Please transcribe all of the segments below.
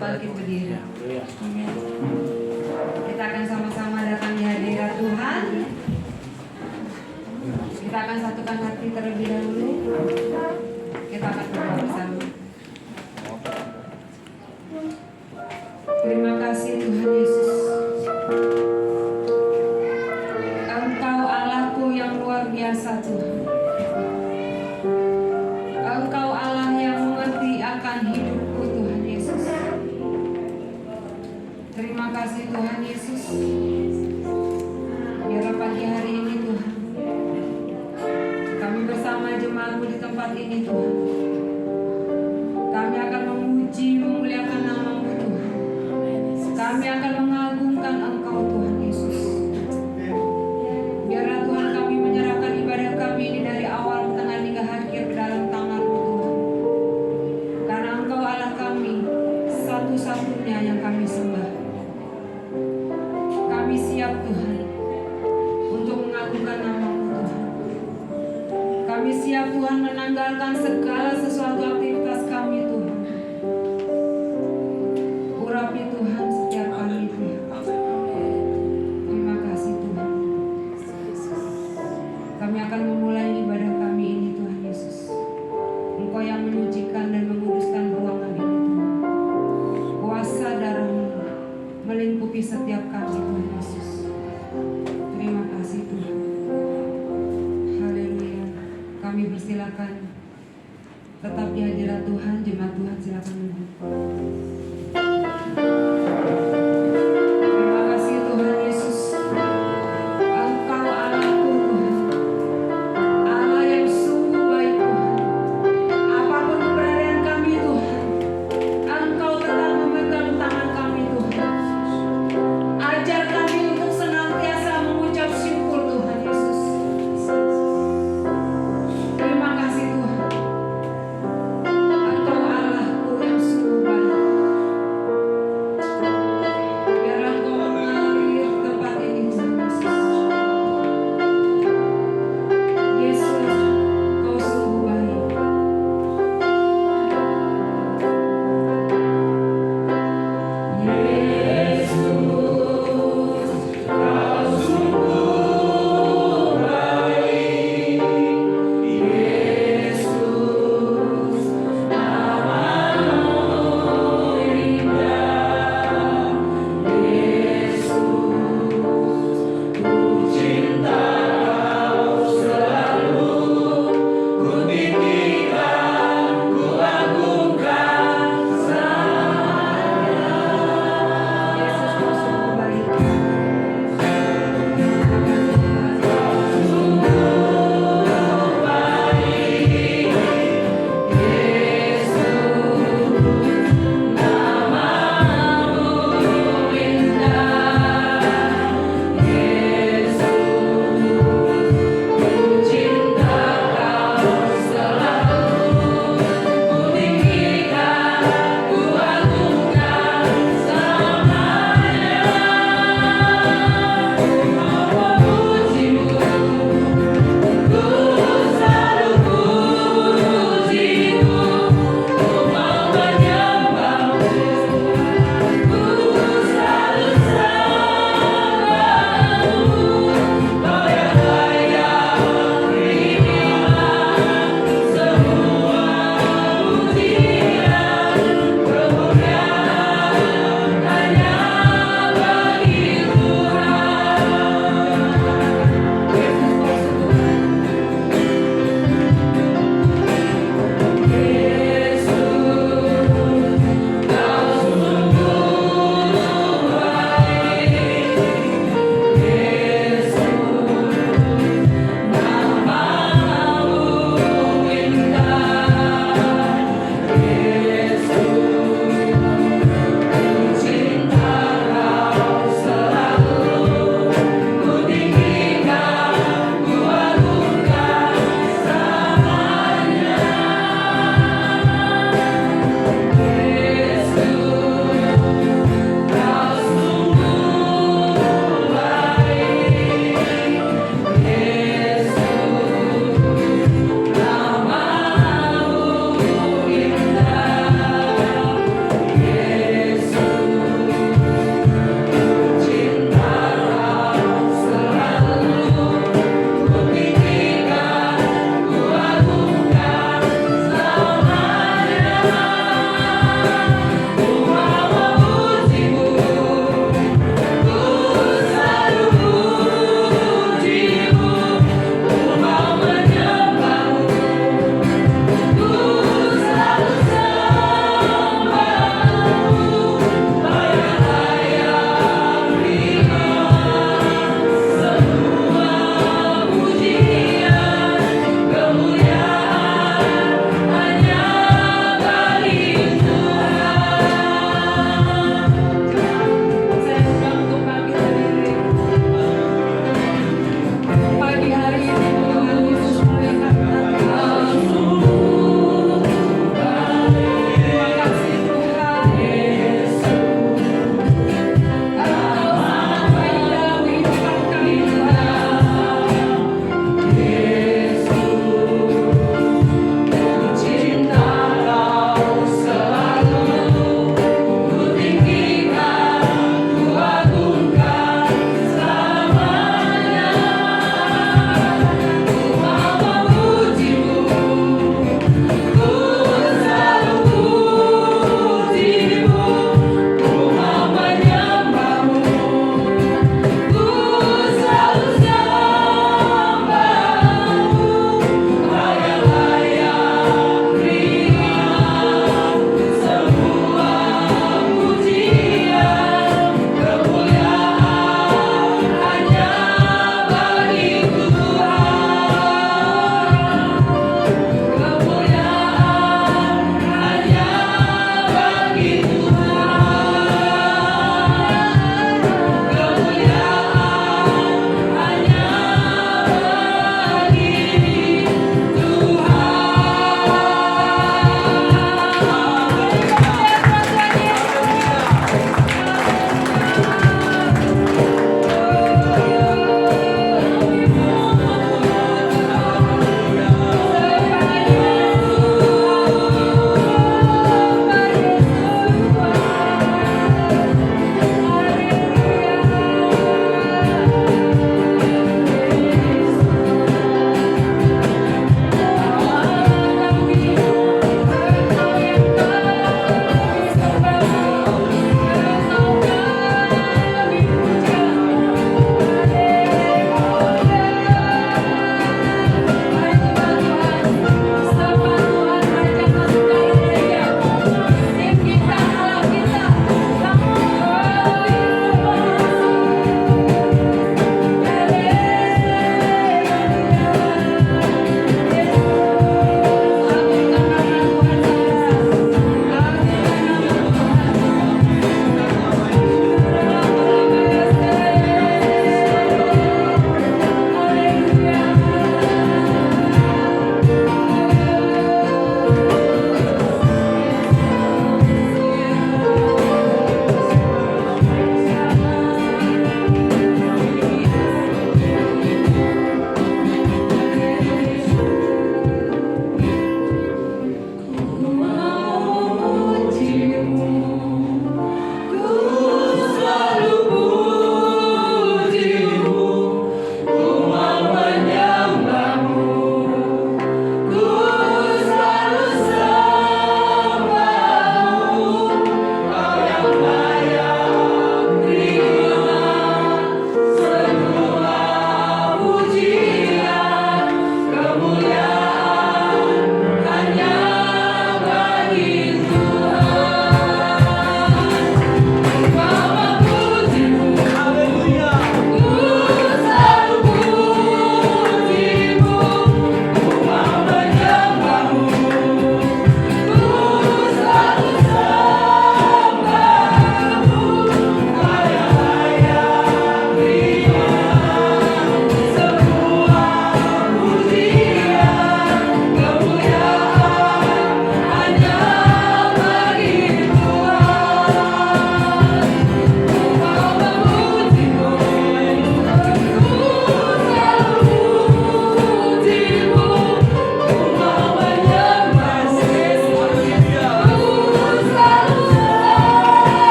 bangkit berdiri. Kita akan sama-sama datang di hadirat Tuhan. Kita akan satukan hati terlebih dahulu. Kita akan berdoa bersama. Terima kasih Tuhan Yesus. Engkau Allahku yang luar biasa Tuhan. Engkau Allah yang mengerti akan hidupku Tuhan Yesus. Terima kasih Tuhan Yesus. Biarlah pagi hari ini Tuhan, kami bersama jemaat-Mu di tempat ini Tuhan, kami akan memuji, memuliakan nama-Mu Tuhan. Kami akan mengagungkan Engkau Tuhan Yesus. Biarlah Tuhan kami menyerahkan ibadah kami ini dari awal, tengah hingga akhir ke dalam tangan-Mu Tuhan. Karena Engkau Allah kami, satu-satunya yang kami sembah. Kami siap Tuhan untuk mengagungkan nama-Mu Tuhan. Kami siap Tuhan menanggalkan segala sesuatu aktivitas kami Tuhan. Urapi Tuhan setiap kami Tuhan. Terima kasih Tuhan. Kami akan memulai ibadah kami ini Tuhan Yesus. Engkau yang menyucikan dan menguduskan ruangan ini Tuhan. Kuasa darah-Mu melingkupi setiap kami Tuhan Yesus. Terima kasih Tuhan. Haleluya. Kami bersilakan tetap di hadirat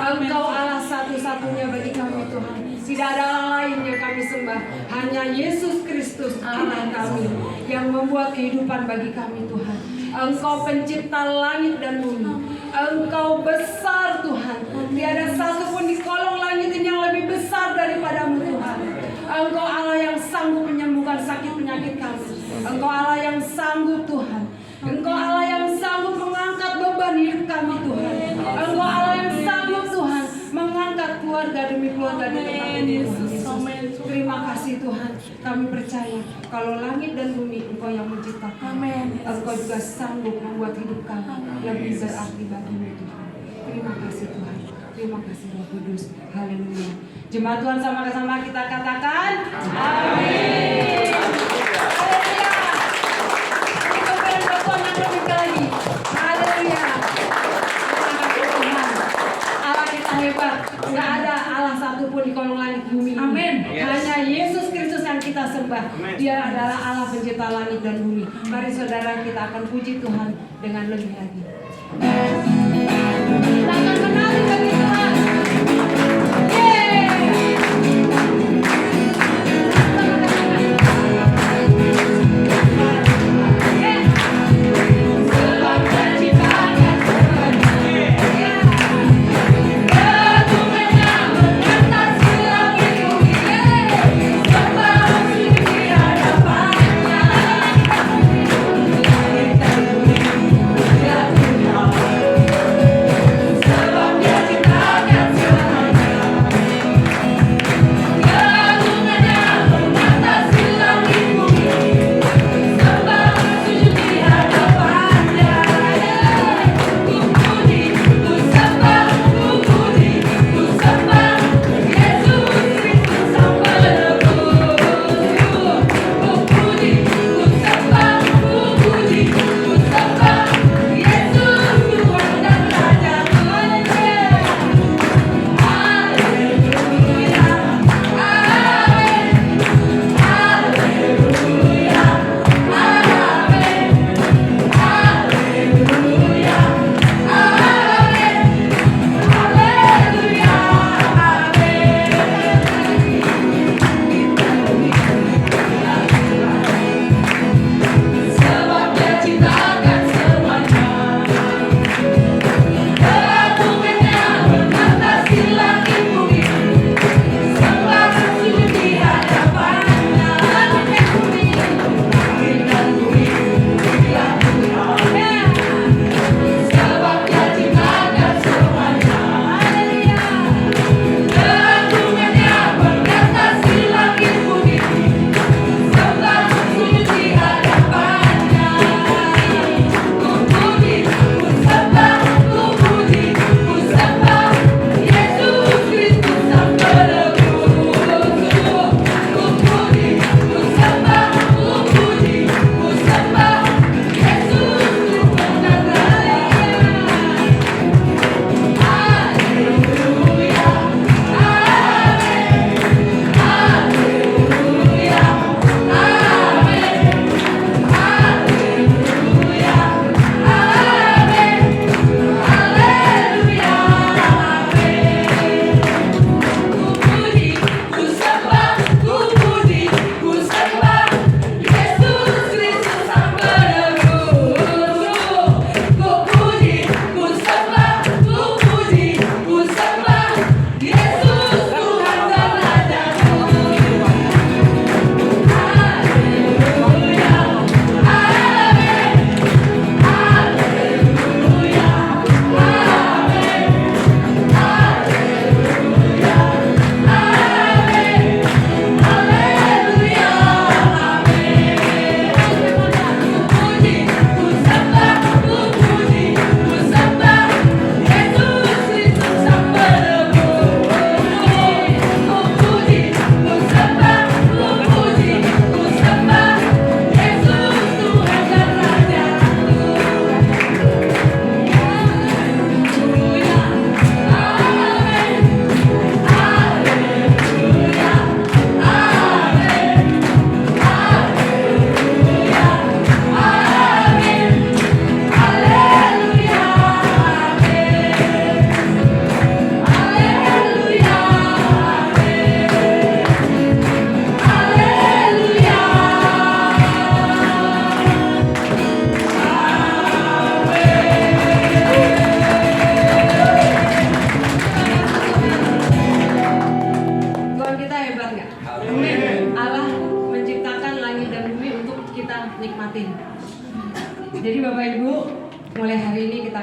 Engkau Allah satu-satunya bagi kami Tuhan. Tidak ada Allah lain yang kami sembah. Hanya Yesus Kristus Allah kami yang membuat kehidupan bagi kami Tuhan. Engkau pencipta langit dan bumi. Engkau besar Tuhan. Tiada satu pun di kolong langit ini yang lebih besar daripadamu Tuhan. Engkau Allah yang sanggup menyembuhkan sakit penyakit kami. Engkau Allah yang sanggup Tuhan. Engkau Allah yang sanggup mengangkat beban hidup kami Tuhan. Engkau Allah yang sanggup Tuhan mengangkat keluarga demi keluarga di tempat ini Tuhan Yesus. Terima kasih Tuhan. Kami percaya kalau langit dan bumi Engkau yang menciptakan. Engkau juga sanggup membuat hidup kami lebih berarti bagimu Tuhan. Terima kasih Tuhan. Terima kasih Roh Kudus. Haleluya. Jemaat Tuhan sama-sama kita katakan amin. Haleluya. Kita beri Tuhan yang lebih lagi. Haleluya. Terima kasih Tuhan. Allah kita hebat. Nggak ada Allah satupun di kolong langit bumi. Amin. Hanya Yesus Kristus yang kita sembah. Dia adalah Allah pencipta langit dan bumi. Mari saudara kita akan puji Tuhan dengan lebih lagi. Kita akan menari bagi Tuhan. Yeah.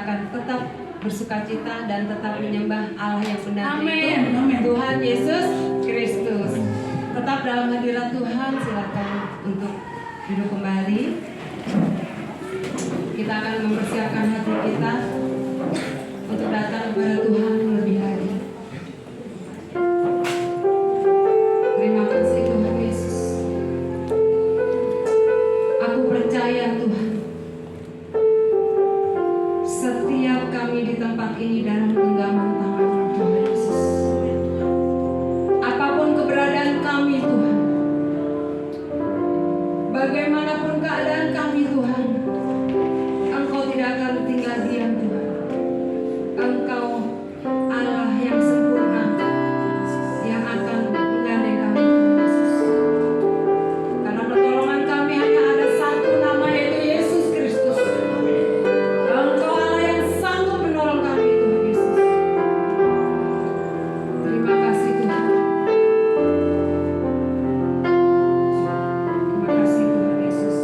akan tetap bersukacita dan tetap menyembah Allah yang benar, Amin. yaitu Amin. Tuhan Yesus Kristus. Tetap dalam hadirat Tuhan, silakan untuk duduk kembali. Kita akan mempersiapkan hati kita untuk datang kepada Tuhan lebih lagi. Terima kasih Tuhan Yesus. Aku percaya Tuhan, setiap kami di tempat ini dalam genggaman tangan Tuhan Yesus. Apapun keberadaan kami Tuhan, bagaimanapun keadaan kami Tuhan, Engkau tidak akan tinggal diam Tuhan. Engkau Allah yang sempurna, yang akan menggandeng kami Tuhan Yesus. Karena pertolongan kami hanya ada satu nama, yaitu Yesus Kristus. Engkau Allah yang sanggup menolong kami Tuhan Yesus. Terima kasih Tuhan. Terima kasih Tuhan Yesus.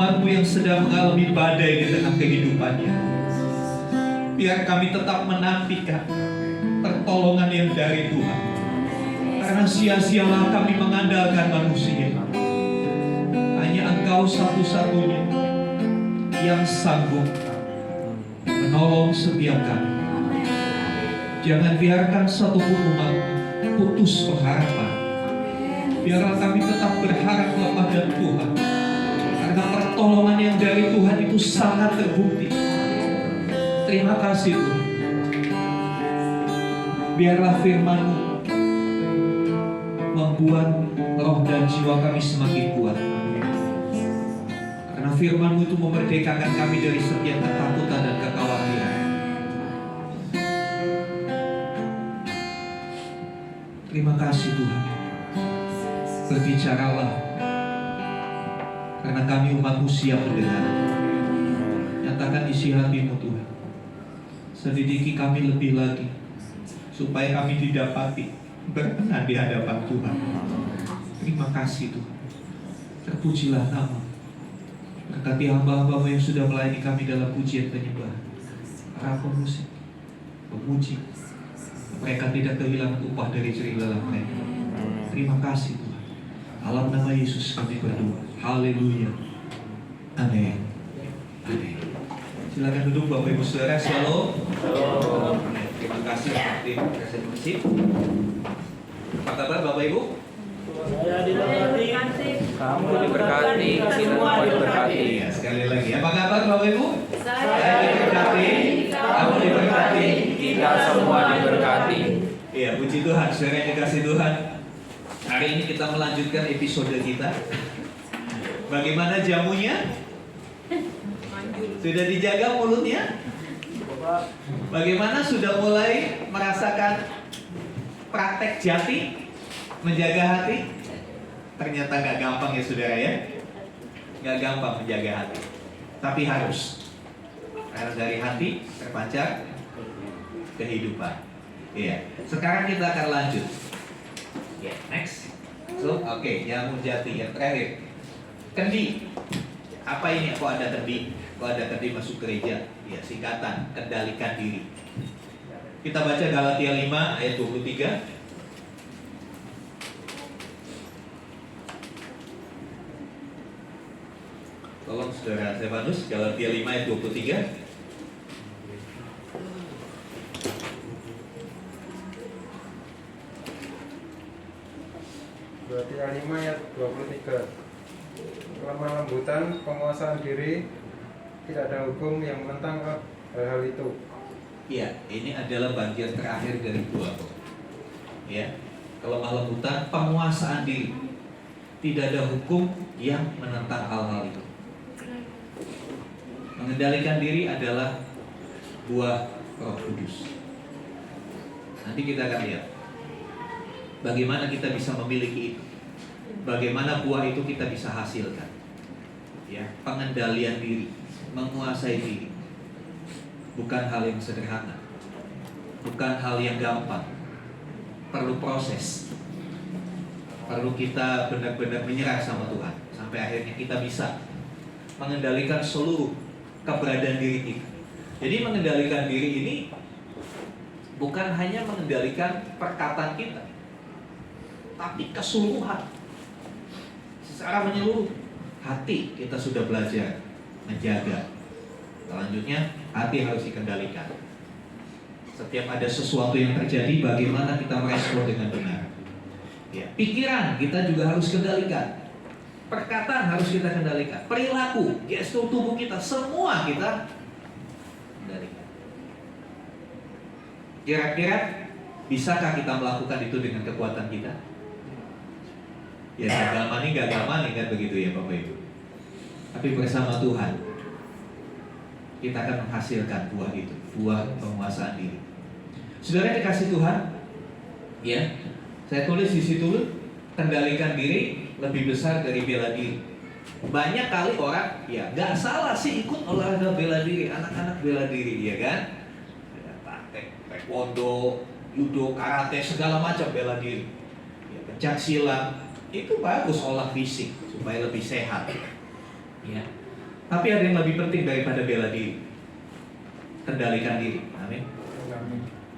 umat-Mu yang sedang mengalami badai di tengah kehidupannya. Biar kami tetap menantikan pertolongan yang dari Tuhan. Karena sia-sialah kami mengandalkan manusia. Hanya Engkau satu-satunya yang sanggup menolong setiap kami. Jangan biarkan satupun umat putus pengharapan. Biarlah kami tetap berharap kepada Tuhan. Karena pertolongan yang dari Tuhan itu sangat terbukti. Terima kasih Tuhan. Biarlah firman-Mu membuat roh dan jiwa kami semakin kuat. Karena firman-Mu itu memerdekakan kami dari setiap ketakutan dan kekhawatiran. Terima kasih Tuhan. Berbicaralah, karena kami umat-Mu siap mendengar. Nyatakan isi hati-Mu Tuhan. Selidiki kami lebih lagi, supaya kami didapati berkenan di hadapan Tuhan. Terima kasih Tuhan. Terpujilah nama. Berkati hamba-hamba-Mu yang sudah melayani kami dalam pujian penyembahan. Para pemusik, pemuji, mereka tidak kehilangan upah dari jerih lelah mereka. Terima kasih Tuhan. Dalam nama Yesus kami berdoa. Haleluya. Amin. Amin. Silakan duduk Bapak Ibu Saudara. Shalom. Terima kasih tim presentasi. Apa kabar Bapak Ibu? Saya diberkati. Kamu diberkati, semua diberkati. Ya, sekali lagi. Apa kabar Bapak Ibu? Saya diberkati, kamu diberkati, kita semua diberkati. Iya, puji Tuhan, saudara yang dikasih Tuhan. Hari ini kita melanjutkan episode kita. Bagaimana jamunya? Sudah dijaga mulutnya? Bagaimana sudah mulai merasakan praktek jati menjaga hati? Ternyata gak gampang ya saudara ya. Gak gampang menjaga hati, tapi harus. Karena dari hati terpancar kehidupan. Iya. Sekarang kita akan lanjut. Ya, next. So, oke, jamu jati yang terakhir. Kendi. Apa ini? Kok ada kendi? Kok ada kendi masuk gereja? Ya, singkatan, kendalikan diri. Kita baca Galatia 5 ayat 23. Tolong saudara Stefanus, Galatia 5 ayat 23. Galatia 5 ayat 23. Lemah lembutan, penguasaan diri, tidak ada hukum yang menentang hal itu. Iya, ini adalah bagian terakhir dari 2. Ya, kelemah lembutan, penguasaan diri. Tidak ada hukum yang menentang hal-hal itu. Mengendalikan diri adalah buah Roh Kudus. Nanti kita akan lihat bagaimana kita bisa memiliki itu. Bagaimana buah itu kita bisa hasilkan. Ya, pengendalian diri, menguasai diri. Bukan hal yang sederhana. Bukan hal yang gampang. Perlu proses. Perlu kita benar-benar menyerah sama Tuhan sampai akhirnya kita bisa mengendalikan seluruh keberadaan diri kita. Jadi mengendalikan diri ini bukan hanya mengendalikan perkataan kita, tapi keseluruhan. Secara menyeluruh, hati kita sudah belajar menjaga. Selanjutnya, hati harus dikendalikan. Setiap ada sesuatu yang terjadi, bagaimana kita merespon dengan benar. Ya, pikiran kita juga harus kendalikan. Perkataan harus kita kendalikan. Perilaku, gestur tubuh kita, semua kita kendalikan. Kira-kira bisakah kita melakukan itu dengan kekuatan kita? Ya, gagal mani kan begitu ya Bapak Ibu. Tapi bersama Tuhan kita akan menghasilkan buah itu, buah penguasaan diri. Saudara dikasih Tuhan, ya, saya tulis di situ, kendalikan diri lebih besar dari bela diri. Banyak kali orang, ya nggak salah sih ikut olahraga bela diri, anak-anak bela diri, ya kan? Taekwondo, judo, karate, segala macam bela diri. Ya, pencak silat, itu bagus olah fisik supaya lebih sehat. Ya. Tapi ada yang lebih penting daripada bela diri. Kendalikan diri. Amin.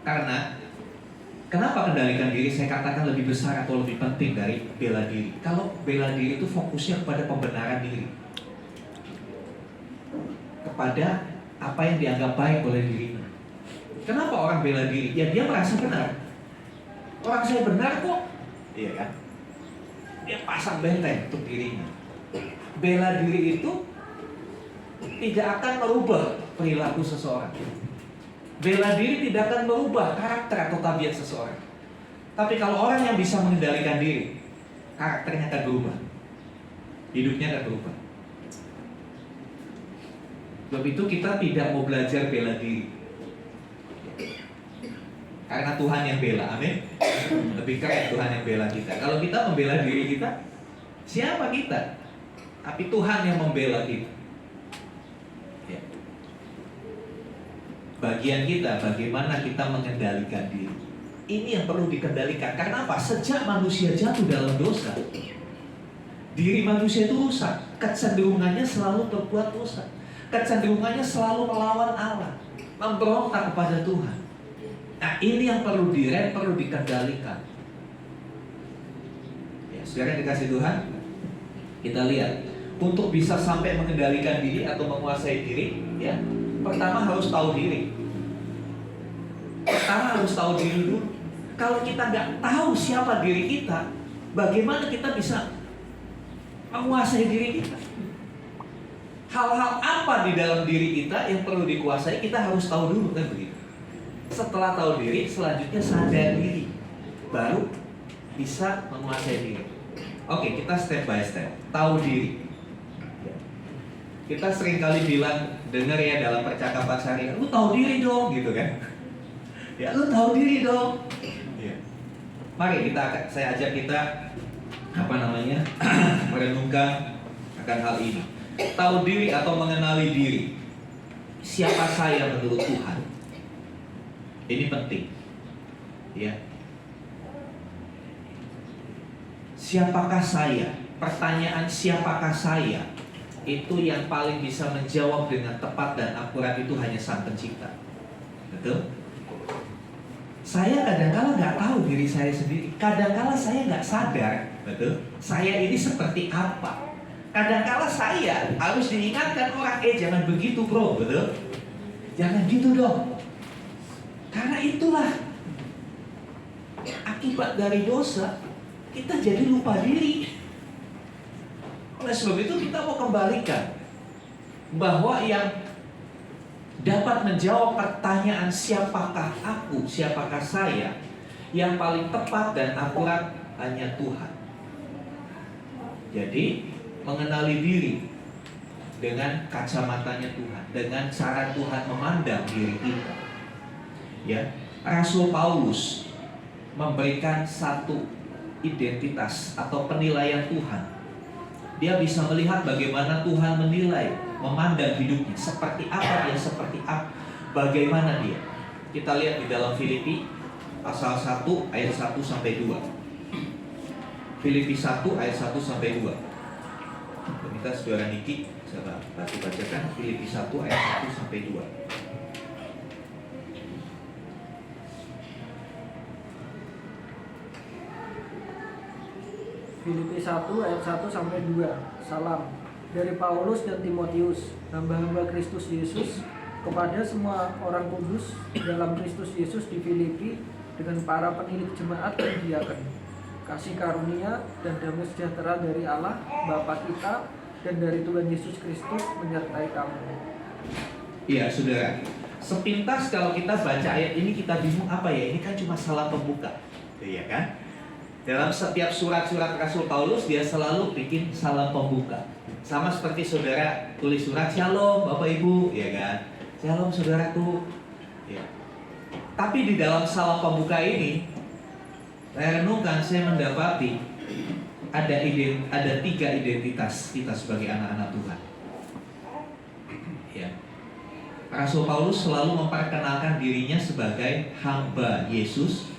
Karena kenapa kendalikan diri saya katakan lebih besar atau lebih penting dari bela diri? Kalau bela diri itu fokusnya kepada pembenaran diri, kepada apa yang dianggap baik oleh dirinya. Kenapa orang bela diri? Ya dia merasa benar. Orang saya benar kok. Iya kan? Dia pasang benteng untuk dirinya. Bela diri itu tidak akan merubah perilaku seseorang. Bela diri tidak akan merubah karakter atau tabiat seseorang. Tapi kalau orang yang bisa mengendalikan diri, karakternya akan berubah, hidupnya akan berubah. Sebab itu kita tidak mau belajar bela diri, karena Tuhan yang bela. Amin. Lebih keren Tuhan yang bela kita. Kalau kita membela diri kita, siapa kita? Tapi Tuhan yang membela kita. Ya. Bagian kita, bagaimana kita mengendalikan diri. Ini yang perlu dikendalikan. Karena apa? Sejak manusia jatuh dalam dosa, diri manusia itu rusak. Kecenderungannya selalu berbuat dosa. Kecenderungannya selalu melawan Allah, memberontak kepada Tuhan. Nah, ini yang perlu direm, perlu dikendalikan. Ya, saudara yang dikasih Tuhan, kita lihat untuk bisa sampai mengendalikan diri atau menguasai diri, ya, pertama harus tahu diri. Pertama harus tahu diri dulu. Kalau kita nggak tahu siapa diri kita, bagaimana kita bisa menguasai diri kita? Hal-hal apa di dalam diri kita yang perlu dikuasai, kita harus tahu dulu, kan begitu. Setelah tahu diri, selanjutnya sadar diri, baru bisa menguasai diri. Oke, kita step by step. Tahu diri. Kita seringkali bilang, dengar ya dalam percakapan sehari, lu tahu diri dong, gitu kan? Ya, lu tahu diri dong. Ya. Mari saya ajak kita merenungkan akan hal ini. Tahu diri atau mengenali diri. Siapa saya menurut Tuhan? Ini penting. Ya. Siapakah saya? Pertanyaan siapakah saya itu yang paling bisa menjawab dengan tepat dan akurat itu hanya Sang Pencipta. Betul? Saya kadang-kala nggak tahu diri saya sendiri. Kadang-kala saya nggak sadar, betul? Saya ini seperti apa? Kadang-kala saya harus diingatkan orang, jangan begitu bro, betul? Jangan gitu dong. Karena itulah akibat dari dosa, kita jadi lupa diri. Oleh sebab itu kita mau kembalikan bahwa yang dapat menjawab pertanyaan siapakah aku, siapakah saya, yang paling tepat dan akurat hanya Tuhan. Jadi mengenali diri dengan kacamatanya Tuhan, dengan cara Tuhan memandang diri kita. Ya, Rasul Paulus memberikan satu identitas atau penilaian Tuhan. Dia bisa melihat bagaimana Tuhan menilai, memandang hidupnya, seperti apa dia, seperti apa, bagaimana dia. Kita lihat di dalam Filipi pasal 1 ayat 1 sampai 2. Filipi 1 ayat 1 sampai 2. Minta saudara Niki saya bacakan Filipi 1 ayat 1 sampai 2. Filipi 1 ayat 1 sampai 2. Salam dari Paulus dan Timotius, hamba-hamba Kristus Yesus, kepada semua orang kudus dalam Kristus Yesus di Filipi, dengan para penilik jemaat dan diaken. Kasih karunia dan damai sejahtera dari Allah Bapa kita dan dari Tuhan Yesus Kristus menyertai kamu. Iya, saudara. Sepintas kalau kita baca ayat ini kita bingung apa ya? Ini kan cuma salam pembuka, iya kan? Dalam setiap surat-surat Rasul Paulus dia selalu bikin salam pembuka. Sama seperti saudara tulis surat Shalom Bapak Ibu, ya kan? Shalom saudaraku. Ya. Tapi di dalam salam pembuka ini saya renungkan, saya mendapati ada 3 identitas kita sebagai anak-anak Tuhan. Ya. Rasul Paulus selalu memperkenalkan dirinya sebagai hamba Yesus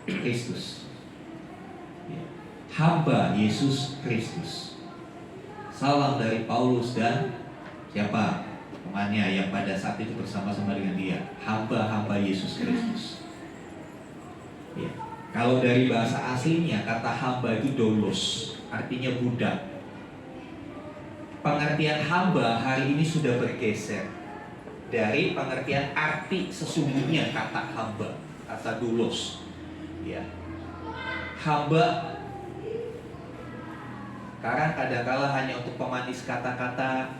Kristus. Ya. Hamba Yesus Kristus. Salam dari Paulus dan Siapa temannya yang pada saat itu bersama-sama dengan dia? Hamba-hamba Yesus Kristus. Ya. Kalau dari bahasa aslinya kata hamba itu doulos, artinya budak. Pengertian hamba hari ini sudah bergeser dari pengertian arti sesungguhnya kata hamba, kata doulos. Ya. Hamba sekarang kadang-kala hanya untuk pemanis kata-kata,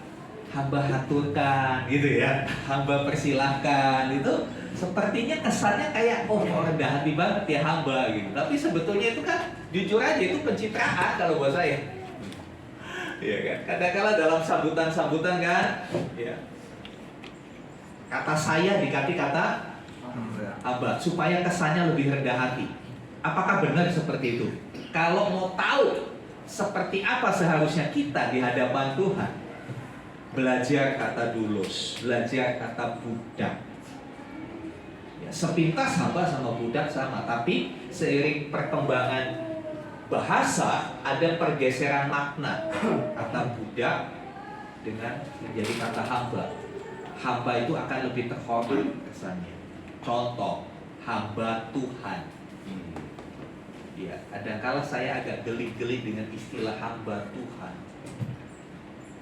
hamba haturkan gitu ya, hamba persilahkan, itu sepertinya kesannya kayak oh rendah hati banget ya hamba gitu. Tapi sebetulnya itu kan jujur aja itu pencitraan kalau buat saya. Iya kan? Kadang-kala dalam sambutan-sambutan kan, ya. Kata saya diganti kata hamba supaya kesannya lebih rendah hati. Apakah benar seperti itu? Kalau mau tahu seperti apa seharusnya kita di hadapan Tuhan, belajar kata doulos, belajar kata budak. Ya, sepintas hamba sama budak sama, tapi seiring perkembangan bahasa ada pergeseran makna kata budak dengan menjadi kata hamba. Hamba itu akan lebih terhormat kesannya. Contoh, hamba Tuhan. Ya, kadang-kala saya agak geli-geli dengan istilah hamba Tuhan.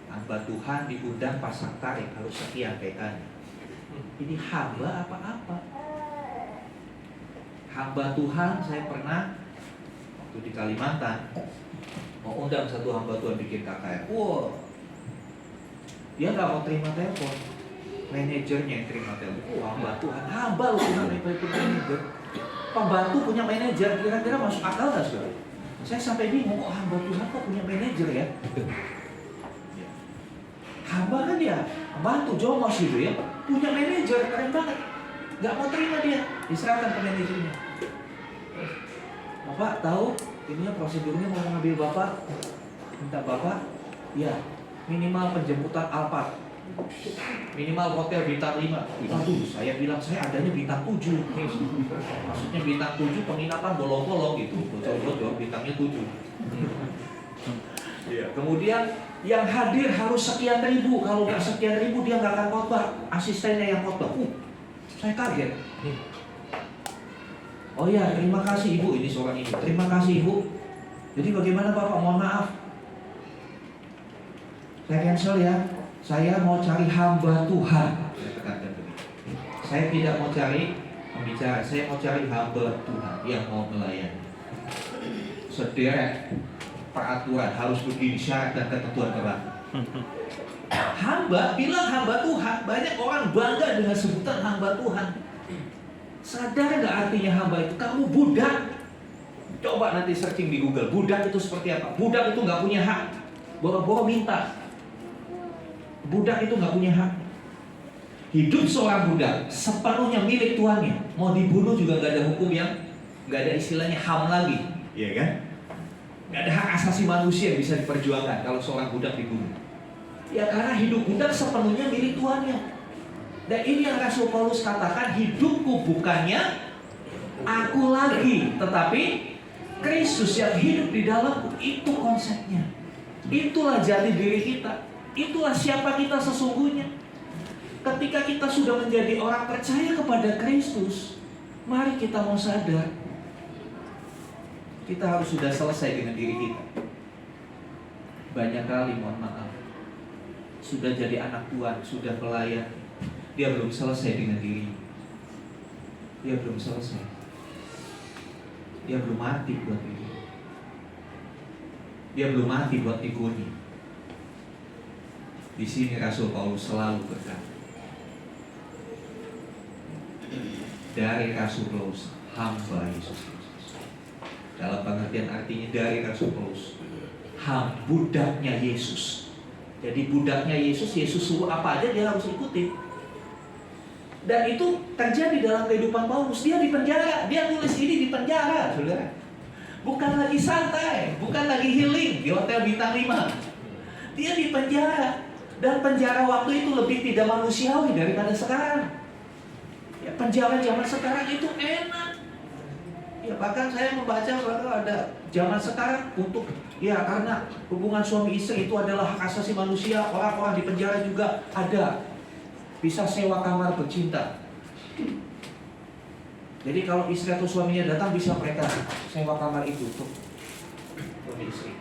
Hamba Tuhan diundang pasang tarik harus sekian PK-nya. Ini hamba apa-apa. Hamba Tuhan saya pernah waktu di Kalimantan mau undang satu hamba Tuhan bikin KKR. Wow, dia nggak mau terima telepon, manajernya yang terima telepon. Hamba Tuhan, hamba loh punya manajer. Pembantu punya manajer, kira-kira masuk akal nggak saudara? Saya sampai bingung, kok hamba Tuhan kok punya manajer ya? Hamba kan dia, pembantu jomos gitu ya, punya manajer, keren banget. Nggak mau terima dia, diserahkan ke manajernya. Bapak tahu, ininya prosedurnya mau mengambil bapak, minta bapak, ya minimal penjemputan Alphard, minimal hotel bintang 5. Aduh, saya bilang saya adanya bintang 7. Maksudnya bintang 7 penginapan bolong-bolong gitu, bocor-bocor bintangnya 7. Ya, kemudian yang hadir harus sekian ribu, kalau nggak sekian ribu dia nggak akan khotbah, asistennya yang khotbah. Saya kaget. Oh ya, terima kasih ibu, ini seorang ibu. Terima kasih ibu. Jadi bagaimana bapak? Mohon maaf, saya cancel ya. Saya mau cari hamba Tuhan. Saya tekankan begitu. Saya tidak mau cari pembicara, saya mau cari hamba Tuhan yang mau melayani. Sederet peraturan harus begini, syarat dan ketentuan berlaku. Hamba, bilang hamba Tuhan. Banyak orang bangga dengan sebutan hamba Tuhan. Sadar nggak artinya hamba itu? Kamu budak. Coba nanti searching di Google, budak itu seperti apa? Budak itu nggak punya hak, boro-boro minta. Budak itu nggak punya hak. Hidup seorang budak sepenuhnya milik tuannya. Mau dibunuh juga nggak ada hukum yang, nggak ada istilahnya HAM lagi, iya kan? Nggak ada hak asasi manusia yang bisa diperjuangkan kalau seorang budak dibunuh. Ya karena hidup budak sepenuhnya milik tuannya. Dan ini yang Rasul Paulus katakan, hidupku bukannya aku lagi, tetapi Kristus yang hidup di dalamku. Itu konsepnya. Itulah jati diri kita. Itulah siapa kita sesungguhnya. Ketika kita sudah menjadi orang percaya kepada Kristus, mari kita mau sadar, kita harus sudah selesai dengan diri kita. Banyak kali, mohon maaf, sudah jadi anak Tuhan, sudah pelayan, dia belum selesai dengan diri. Dia belum selesai. Dia belum mati buat ini. Dia belum mati buat egonya. Di sini Rasul Paulus selalu berkata, dari Rasul Paulus, hamba Yesus Kristus. Dalam pengertian artinya dari Rasul Paulus, budaknya Yesus. Jadi budaknya Yesus, Yesus suruh apa aja dia harus ikuti. Dan itu terjadi dalam kehidupan Paulus. Dia di penjara, dia nulis ini di penjara, saudara. Bukan lagi santai, bukan lagi healing di hotel bintang 5. Dia di penjara. Dan penjara waktu itu lebih tidak manusiawi daripada sekarang. Ya, penjara zaman sekarang itu enak. Ya, bahkan saya membaca bahwa ada zaman sekarang untuk ya karena hubungan suami istri itu adalah hak asasi manusia, orang-orang di penjara juga ada bisa sewa kamar bercinta. Jadi kalau istri atau suaminya datang bisa mereka sewa kamar itu untuk suami istri.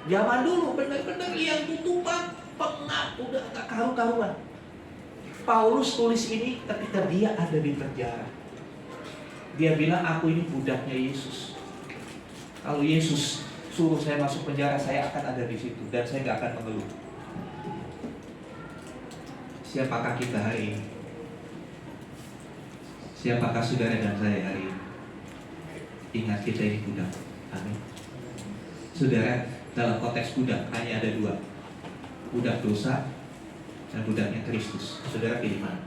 Zaman dulu benar-benar yang tutupan, pengap, udah gak karu-karuan. Paulus tulis ini ketika dia ada di penjara. Dia bilang, aku ini budaknya Yesus. Kalau Yesus suruh saya masuk penjara, saya akan ada di situ dan saya gak akan mengeluh. Siapakah kita hari ini? Siapakah saudara dan saya hari ini? Ingat, kita ini budak. Amin. Saudara, dalam konteks budak hanya ada dua, budak dosa dan budaknya Kristus. Saudara pilih mana?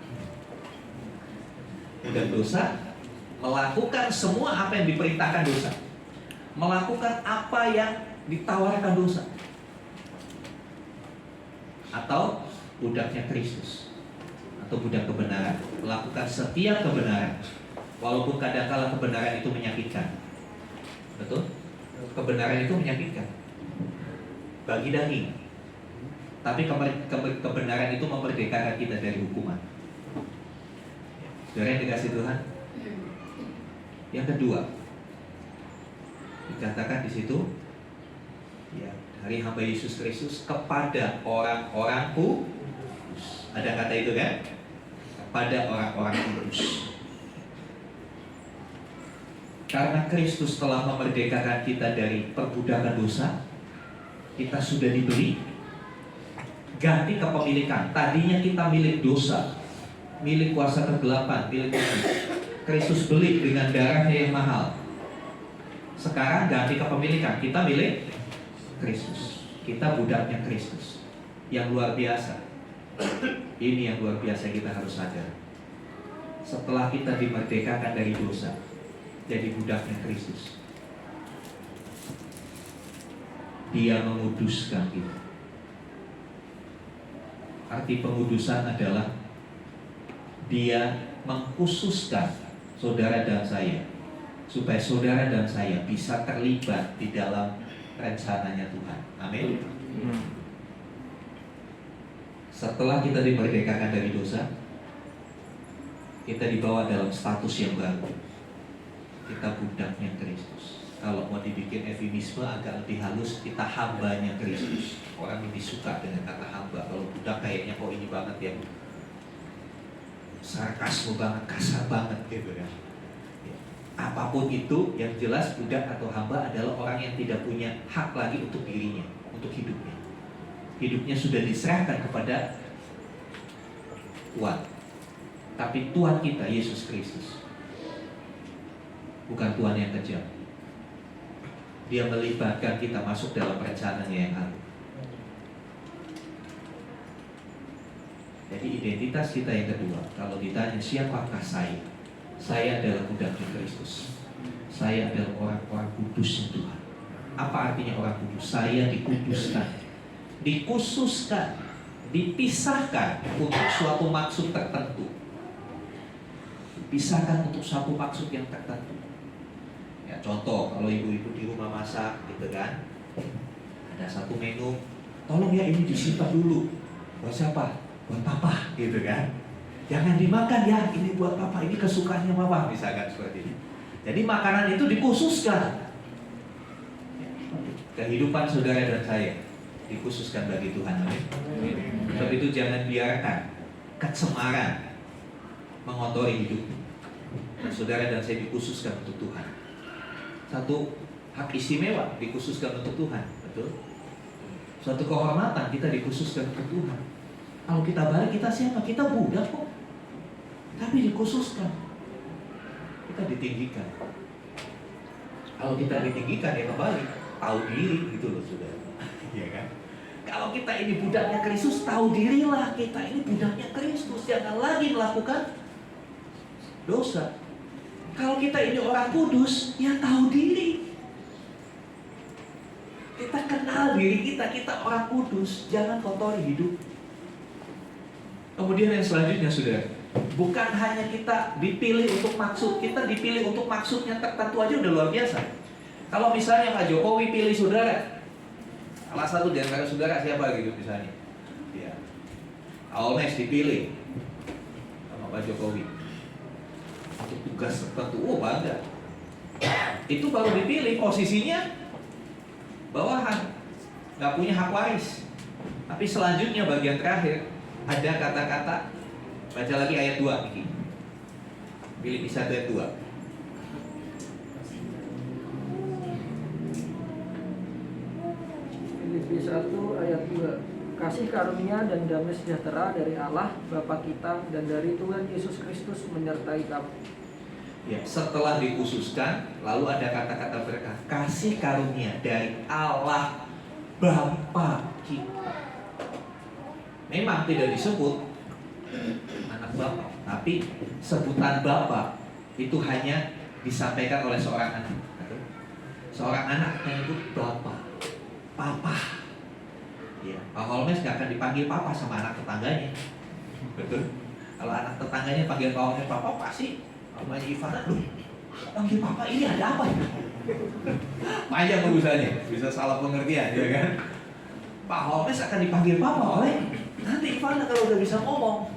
Budak dosa melakukan semua apa yang diperintahkan dosa, melakukan apa yang ditawarkan dosa, atau budaknya Kristus atau budak kebenaran, melakukan setiap kebenaran walaupun kadangkala kebenaran itu menyakitkan. Betul? Kebenaran itu menyakitkan bagi daging, tapi kebenaran itu memerdekakan kita dari hukuman. Saudara yang dikasih Tuhan. Yang kedua, dikatakan di situ, ya, dari hamba Yesus Kristus kepada orang-orang kudus. Ada kata itu kan? Kepada orang-orang kudus. Karena Kristus telah memerdekakan kita dari perbudakan dosa, kita sudah dibeli ganti kepemilikan. Tadinya kita milik dosa, milik kuasa kegelapan, milik iblis. Kristus beli dengan darahnya yang mahal. Sekarang ganti kepemilikan, kita milik Kristus. Kita budaknya Kristus. Yang luar biasa. Ini yang luar biasa kita harus sadar. Setelah kita dimerdekakan dari dosa, jadi budaknya Kristus, Dia menguduskan kita. Arti pengudusan adalah Dia mengkhususkan saudara dan saya, supaya saudara dan saya bisa terlibat di dalam rencananya Tuhan. Amin. Setelah kita dimerdekakan dari dosa, kita dibawa dalam status yang baru. Kita budaknya Kristus. Kalau mau dibikin eufemisme agak lebih halus, kita hambanya Kristus. Orang lebih suka dengan kata hamba. Kalau budak kayaknya kok ini banget ya, sarkasme banget, kasar banget gitu kan. Apapun itu, yang jelas budak atau hamba adalah orang yang tidak punya hak lagi untuk dirinya, untuk hidupnya. Hidupnya sudah diserahkan kepada Tuhan. Tapi Tuhan kita, Yesus Kristus, bukan Tuhan yang kejam. Dia melibatkan kita masuk dalam rencananya yang agung. Jadi identitas kita yang kedua, kalau ditanya siapakah saya? Saya adalah budaknya Kristus. Saya adalah orang-orang kudus Tuhan. Apa artinya orang kudus? Saya dikuduskan, dikhususkan, dipisahkan untuk suatu maksud tertentu. Dipisahkan untuk suatu maksud yang tertentu. Ya, contoh, kalau ibu-ibu di rumah masak gitu kan, ada satu menu, tolong ya ini disimpan dulu. Buat siapa? Buat papa gitu kan. Jangan dimakan ya, ini buat papa, ini kesukaannya papa, misalkan seperti ini. Jadi makanan itu dikhususkan. Kehidupan saudara dan saya dikhususkan bagi Tuhan. Sebab itu jangan biarkan kecemaran mengotori hidup. Saudara dan saya dikhususkan untuk Tuhan. Satu hak istimewa dikhususkan untuk Tuhan, betul? Suatu kehormatan kita dikhususkan untuk Tuhan. Kalau kita balik, kita siapa? Kita budak kok. Tapi dikhususkan. Kita ditinggikan. Kalau kita ditinggikan, ya kembali tahu diri gitu loh, saudara. Iya kan? Kalau kita ini budaknya Kristus, tahu dirilah kita ini budaknya Kristus. Jangan lagi melakukan dosa. Kalau kita ini orang kudus, ya tahu diri. Kita kenal diri kita orang kudus. Jangan kotori hidup. Kemudian yang selanjutnya, saudara, Bukan hanya kita dipilih untuk maksud, kita dipilih untuk maksudnya tertentu aja udah luar biasa. Kalau misalnya Pak Jokowi pilih saudara, salah satu di antara saudara siapa gitu misalnya, ya, Aolmes dipilih sama Pak Jokowi untuk tugas tertentu, oh bangga. Itu baru dipilih, posisinya bawahan, nggak punya hak waris. Tapi selanjutnya bagian terakhir ada kata-kata, baca lagi ayat 2 Niki. Filipi 1 ayat 2. Filipi 1 ayat 2. Kasih karunia dan damai sejahtera dari Allah Bapa kita dan dari Tuhan Yesus Kristus menyertai kamu. Ya, setelah dikhususkan, lalu ada kata-kata berkah. Kasih karunia dari Allah Bapa kita. Memang tidak disebut anak Bapa, tapi sebutan Bapa itu hanya disampaikan oleh seorang anak. Seorang anak yang itu Bapa, Papa. Ya, Pak Holmes gak akan dipanggil Papa sama anak tetangganya. Betul? Kalau anak tetangganya panggil Pak Holmes Papa, pasti namanya Ivana, loh, panggil Papa ini ada apa ya? Panjang urusannya, bisa salah pengertian, ya kan? Pak Holmes akan dipanggil Papa oleh nanti Ivana kalau udah bisa ngomong.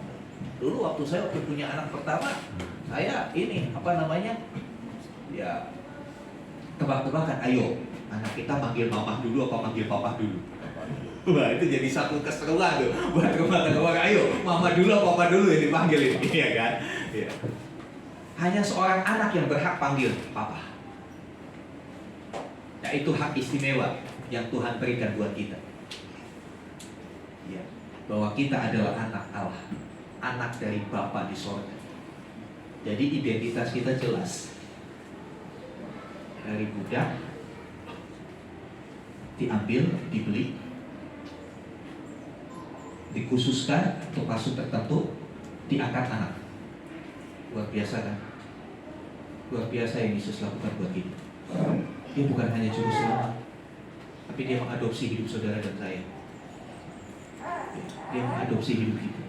Dulu waktu punya anak pertama, saya ini apa namanya? Ya tebak-tebakan, ayo anak kita manggil mama dulu apa manggil papa dulu. Wah itu jadi satu keseruan tuh buat rumah-rumah, ayo mama dulu apa papa dulu yang dipanggil ini, ya kan? Ya. Hanya seorang anak yang berhak panggil papa. Nah itu hak istimewa yang Tuhan berikan buat kita. Ya, bahwa kita adalah anak Allah, anak dari Bapa di sorga. Jadi identitas kita jelas. Dari budak diambil, dibeli, dikhususkan untuk maksud tertentu, diangkat anak. Luar biasa kan? Luar biasa yang Yesus lakukan buat kita. Dia bukan hanya juru selamat, tapi dia mengadopsi hidup saudara dan saya. Dia mengadopsi hidup kita.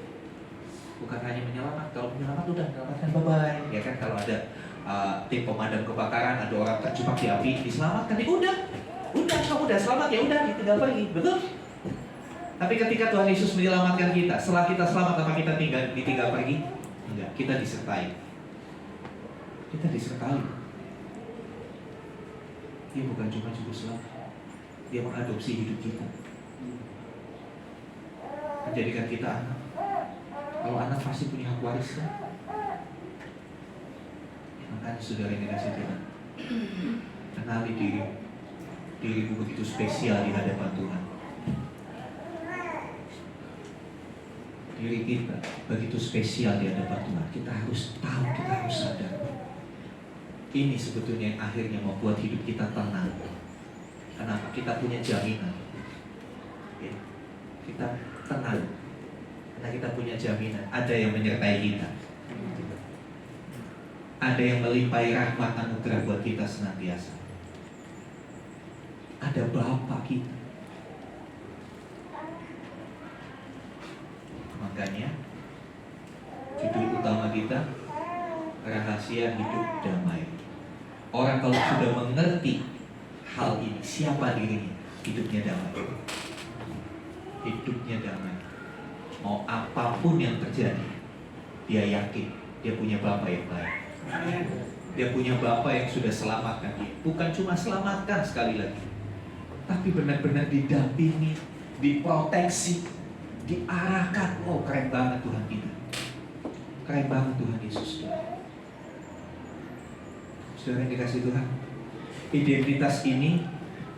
Bukan hanya menyelamat, kalau menyelamat udah menyelamatkan bye-bye. Ya kan kalau ada tim pemadam kebakaran, ada orang terjebak di api, diselamatkan, ya udah kamu udah selamat, ya udah tinggal pergi, betul? Tapi ketika Tuhan Yesus menyelamatkan kita, setelah kita selamat, apa kita ditinggal pergi? Enggak, kita disertai. Kita disertai. Dia bukan cuma juru selamat, dia mengadopsi hidup kita, menjadikan kita anak. Kalau anak pasti punya hak waris kan? Makanya saudara yang dikasih Tuhan, kenali dirimu begitu spesial di hadapan Tuhan. Diri kita begitu spesial di hadapan Tuhan. Kita harus tahu, kita harus sadar. Ini sebetulnya yang akhirnya membuat hidup kita tenang. Kenapa? Kita punya jaminan. Ya. Kita tenang karena kita punya jaminan. Ada yang menyertai kita, ada yang melimpahi rahmat anugerah buat kita senantiasa. Ada Bapa kita. Makanya judul utama kita rahasia hidup damai. Orang kalau sudah mengerti hal ini, siapa dirinya, hidupnya damai. Hidupnya damai. Mau apapun yang terjadi, dia yakin dia punya Bapa yang baik. Dia punya Bapa yang sudah selamatkan dia. Bukan cuma selamatkan sekali lagi, tapi benar-benar didampingi, diproteksi, diarahkan. Oh keren banget Tuhan kita. Keren banget Tuhan Yesus kita. Saudara yang dikasih Tuhan, identitas ini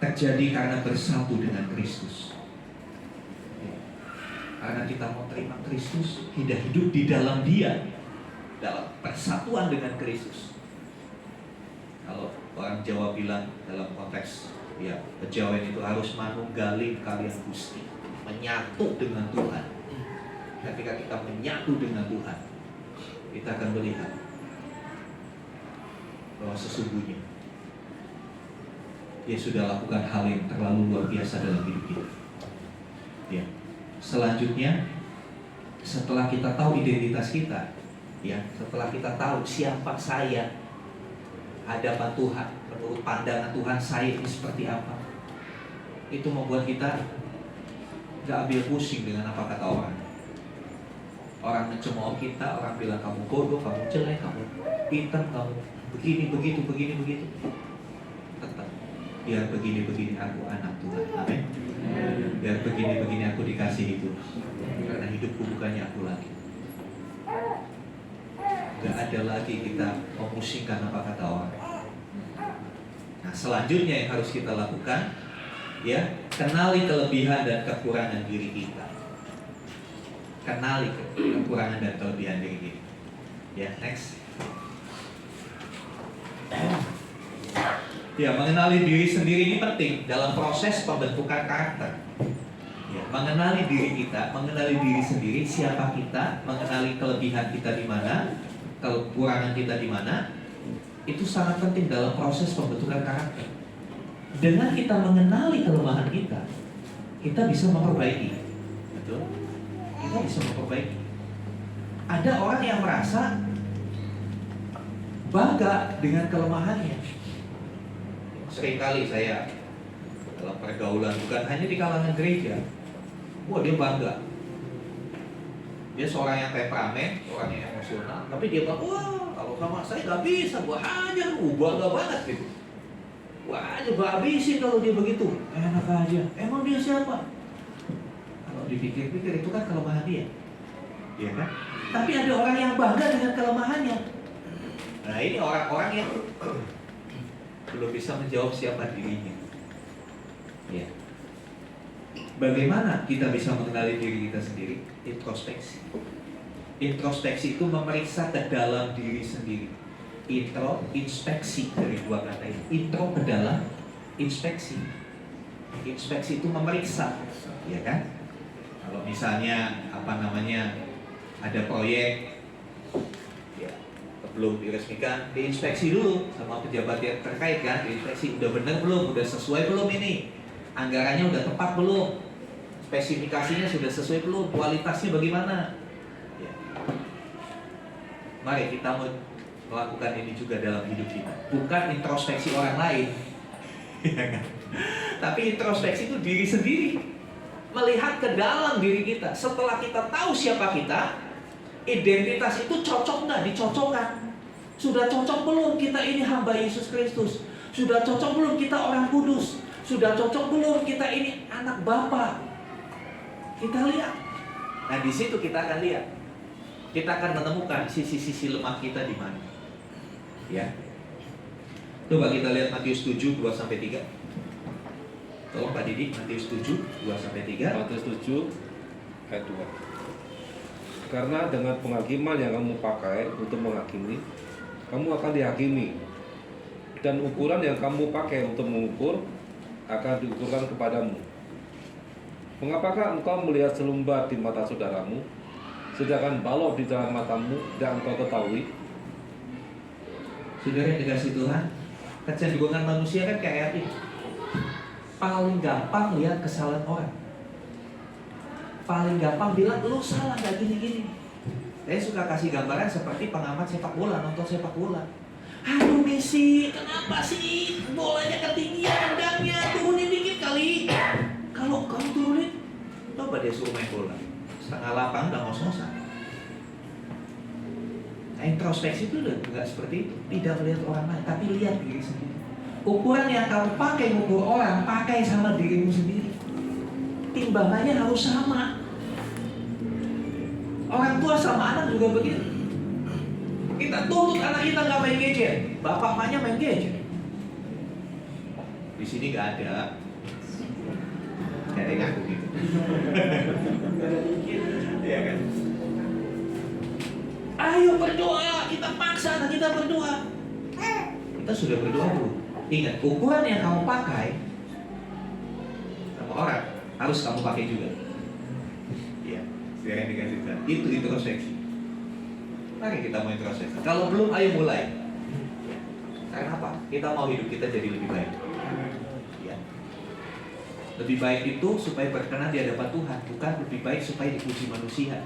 terjadi karena bersatu dengan Kristus. Karena kita mau terima Kristus, kita hidup di dalam Dia, dalam persatuan dengan Kristus. Kalau orang Jawa bilang dalam konteks ya kejawen itu harus manunggaling kalian Gusti, menyatu dengan Tuhan. Ketika kita menyatu dengan Tuhan, kita akan melihat bahwa sesungguhnya Dia sudah lakukan hal yang terlalu luar biasa dalam hidup kita. Ya. Selanjutnya, setelah kita tahu identitas kita, Ya, setelah kita tahu siapa saya hadapan Tuhan, menurut pandangan Tuhan saya ini seperti apa, itu membuat kita gak ambil pusing dengan apa kata orang. Orang mencemooh kita, orang bilang kamu bodoh, kamu jelek, kamu hitam, kamu begini, begitu, begini, begitu. Tetap, biar begini-begini aku anak Tuhan, amin. Biar begini-begini aku dikasihi Tuhan, karena hidupku bukannya aku lagi. Gak ada lagi kita memusingkan apa kata orang. Nah, selanjutnya yang harus kita lakukan, ya, kenali kelebihan dan kekurangan diri kita. Kenali kekurangan dan kelebihan diri kita. Ya, next. Ya, mengenali diri sendiri ini penting dalam proses pembentukan karakter. Ya, mengenali diri kita, mengenali diri sendiri, siapa kita, mengenali kelebihan kita di mana, kekurangan kita di mana, itu sangat penting dalam proses pembentukan karakter. Dengan kita mengenali kelemahan kita bisa memperbaiki. Betul? Kita bisa memperbaiki. Ada orang yang merasa bangga dengan kelemahannya. Seringkali saya dalam pergaulan, bukan hanya di kalangan gereja, wah dia bangga. Dia seorang yang temperamen, orang yang emosional, tapi dia bilang, wah kalau sama saya nggak bisa, gua hajar, bangga banget gitu. Wah aja gua habisin kalau dia begitu, enak aja. Emang dia siapa? Kalau dipikir-pikir itu kan kelemahan dia, iya kan? Tapi ada orang yang bangga dengan kelemahannya. Nah ini orang-orang yang belum bisa menjawab siapa dirinya. Ya. Bagaimana kita bisa mengenali diri kita sendiri? Introspeksi. Introspeksi itu memeriksa ke dalam diri sendiri. Intro, inspeksi dari dua kata ini. Intro ke dalam, inspeksi. Inspeksi itu memeriksa, ya kan? Kalau misalnya ada proyek, ya, belum diresmikan, diinspeksi dulu sama pejabat yang terkait kan, diinspeksi udah benar belum, udah sesuai belum ini, anggarannya udah tepat belum, spesifikasinya sudah sesuai belum, kualitasnya bagaimana. Ya. Mari kita melakukan ini juga dalam hidup kita, bukan introspeksi orang lain, tapi introspeksi itu diri sendiri, melihat ke dalam diri kita. Setelah kita tahu siapa kita, identitas itu cocok nggak? Dicocokkan. Sudah cocok belum kita ini hamba Yesus Kristus? Sudah cocok belum kita orang kudus? Sudah cocok belum kita ini anak Bapa? Kita lihat. Nah di situ kita akan lihat. Kita akan menemukan sisi-sisi lemah kita di mana. Ya. Coba kita lihat Matius 7, 2-3. Tolong Pak Didi, Matius 7, 2-3. Matius 7 ayat 2. Karena dengan penghakiman yang kamu pakai untuk menghakimi, kamu akan dihakimi, dan ukuran yang kamu pakai untuk mengukur akan diukurkan kepadamu. Mengapakah engkau melihat selumbar di mata saudaramu, sedangkan balok di dalam matamu tidak engkau ketahui? Saudara yang dikasih Tuhan, kecenderungan manusia kan kayak ini. Paling gampang lihat kesalahan orang. Paling gampang bilang, lu salah gak gini-gini. Saya suka kasih gambaran seperti pengamat sepak bola, nonton sepak bola. Aduh Messi, kenapa sih bolanya ketinggian, tendangnya, turunin dikit kali. Kalau kamu turunin, coba dia suruh main bola setengah lapang udah ngos-ngosan. Nah, introspeksi itu udah nggak seperti itu, tidak melihat orang lain, tapi lihat diri sendiri. Ukuran yang kamu pakai mengukur orang, pakai sama dirimu sendiri. Timbangannya harus sama. Orang tua sama anak juga begitu. Kita tuntut anak kita nggak main gadget, bapak mamanya main gadget. Di sini nggak ada. Nggak ada yang ngaku gitu. Iya kan? Ayo berdoa, kita paksa anak kita berdoa. Kita sudah berdoa belum? Ingat, ukuran yang kamu pakai sama orang harus kamu pakai juga. Iya, biar yang dikasihkan. Itu introspeksi. Mari kita mau introspeksi. Kalau belum, ayo mulai. Karena apa? Kita mau hidup kita jadi lebih baik. Ya. Lebih baik itu supaya berkenan di hadapan Tuhan, bukan lebih baik supaya dipuji manusia.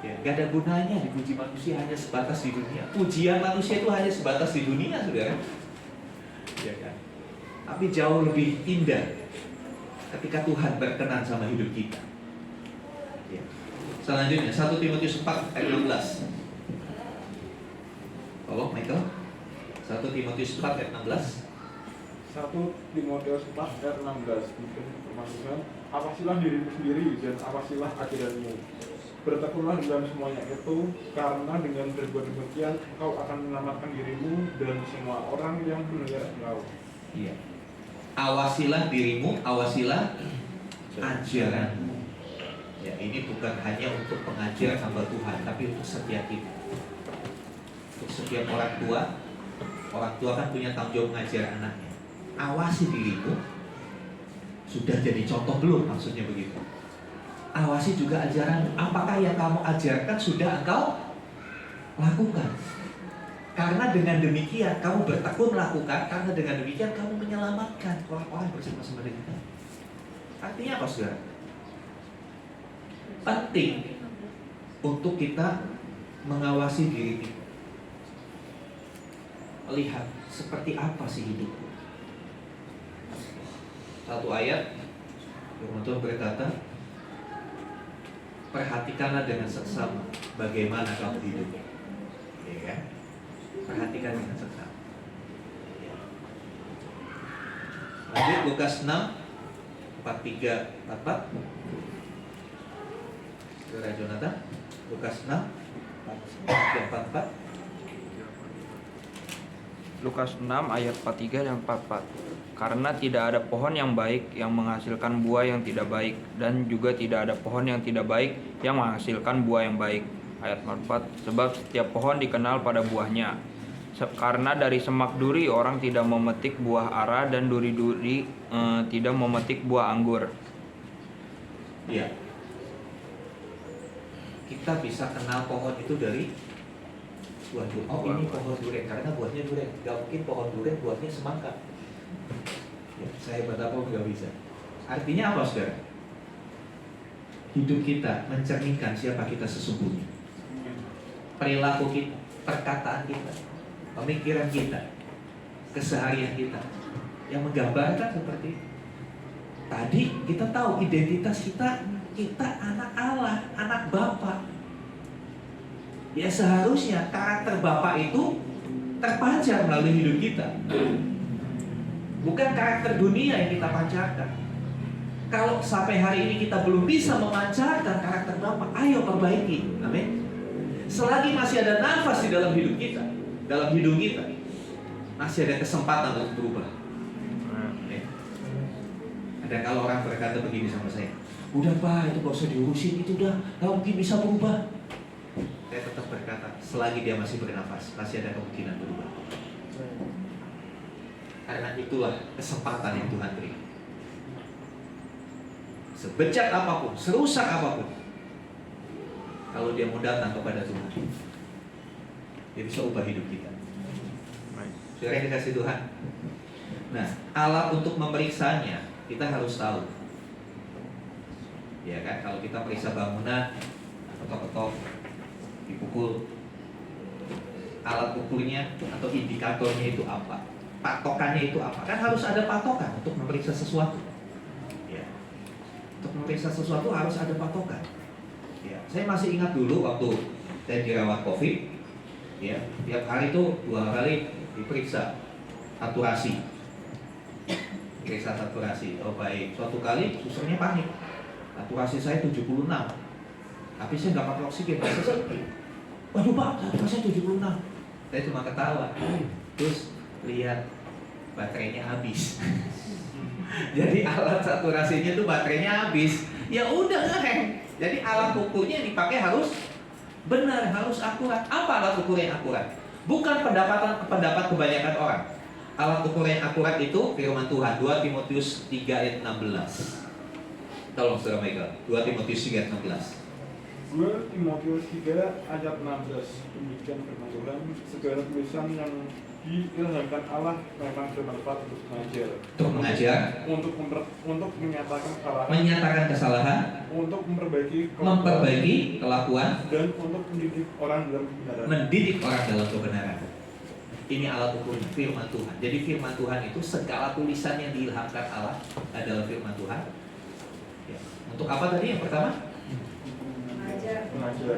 Ya, gak ada gunanya dipuji manusia hanya sebatas di dunia. Pujian manusia itu hanya sebatas di dunia, saudara. Ya kan? Tapi jauh lebih indah ketika Tuhan berkenan sama hidup kita. Ya. Selanjutnya 1 Timotius 4 ayat 16. Tolong Michael. 1 Timotius 4 ayat 16. 1 Timotius 4 ayat 16 bermaksud, awasilah dirimu sendiri dan awasilah ajaranmu. Bertekunlah dalam semuanya itu, karena dengan berbuat demikian engkau akan menyelamatkan dirimu dan semua orang yang mendengar engkau. Iya. Awasilah dirimu, awasilah ajaranmu. Ya, ini bukan hanya untuk pengajar hamba Tuhan, tapi untuk setiap kita. Untuk setiap orang tua kan punya tanggung jawab mengajar anaknya. Awasi dirimu, sudah jadi contoh belum? Maksudnya begitu. Awasi juga ajaran. Apakah yang kamu ajarkan sudah engkau lakukan? Karena dengan demikian kamu bertekun melakukan. Karena dengan demikian kamu menyelamatkan orang-orang bersama-sama dengan kita. Artinya apa, saudara? Penting untuk kita mengawasi diri kita. Lihat seperti apa sih hidupku. Satu ayat Firman Tuhan berkata, perhatikanlah dengan seksama bagaimana kamu hidup, ya kan? Perhatikan dengan seksama. Ya. Lanjut Lukas 6 43 44. Saudara Jonathan, Lukas 6 44. Lukas 6 ayat 43 dan 44. Karena tidak ada pohon yang baik yang menghasilkan buah yang tidak baik, dan juga tidak ada pohon yang tidak baik yang menghasilkan buah yang baik. Ayat 44. Sebab setiap pohon dikenal pada buahnya. Karena dari semak duri orang tidak memetik buah ara, dan duri-duri tidak memetik buah anggur. Iya. Kita bisa kenal pohon itu dari buah durian. Oh, ini pohon durian karena buahnya durian. Gak mungkin pohon durian buahnya semangka. Ya, saya betapa nggak bisa. Artinya apa, saudara? Hidup kita mencerminkan siapa kita sesungguhnya. Perilaku kita, perkataan kita, pemikiran kita, keseharian kita, yang menggambarkan seperti itu. Tadi kita tahu identitas kita anak Allah, anak Bapa. Ya seharusnya karakter Bapa itu terpancar melalui hidup kita. Bukan karakter dunia yang kita pancarkan. Kalau sampai hari ini kita belum bisa memancarkan karakter Bapa, ayo perbaiki. Amin. Selagi masih ada nafas di dalam hidup kita, dalam hidung kita, masih ada kesempatan untuk berubah. Amin. Ada kalau orang berkata begini sama saya, udah Pak, itu gak usah diurusin, itu udah gak mungkin bisa berubah. Saya tetap berkata, selagi dia masih bernafas, masih ada kemungkinan berubah. Karena itulah kesempatan yang Tuhan beri. Sebejat apapun, serusak apapun, kalau dia mau datang kepada Tuhan, dia bisa ubah hidup kita. Sudah yang dikasih Tuhan. Nah, alat untuk memeriksanya kita harus tahu. Ya kan, kalau kita periksa bangunan, ketok-ketok, dipukul, alat ukurnya atau indikatornya itu apa? Patokannya itu apa? Kan harus ada patokan untuk memeriksa sesuatu. Ya. Untuk memeriksa sesuatu harus ada patokan. Ya. Saya masih ingat dulu waktu saya dirawat COVID, ya, tiap hari itu 2 kali diperiksa saturasi. Periksa saturasi. Oh baik, suatu kali susternya panik. Saturasi saya 76. Tapi saya nggak pakai oksigen. Waduh Pak, saturasi 76. Saya cuma ketawa. Terus lihat baterainya habis. Jadi alat saturasinya tuh baterainya habis. Ya udah ngereng. Jadi alat ukurnya yang dipakai harus benar, harus akurat. Apa alat ukur yang akurat? Bukan pendapat kebanyakan orang. Alat ukur yang akurat itu firman Tuhan 2 Timotius 3 ayat 16. Tolong Saudara Michael, 2 Timotius 3 ayat 16. 2 Timotius 3 ayat 16. Demikian firman Tuhan, segala tulisan yang diilhamkan Allah memang bermanfaat untuk mengajar, untuk menyatakan kesalahan, untuk memperbaiki kelakuan, dan untuk mendidik orang dalam kebenaran. Ini alat ukur firman Tuhan. Jadi firman Tuhan itu segala tulisan yang diilhamkan Allah adalah firman Tuhan. Ya. Untuk apa tadi yang pertama?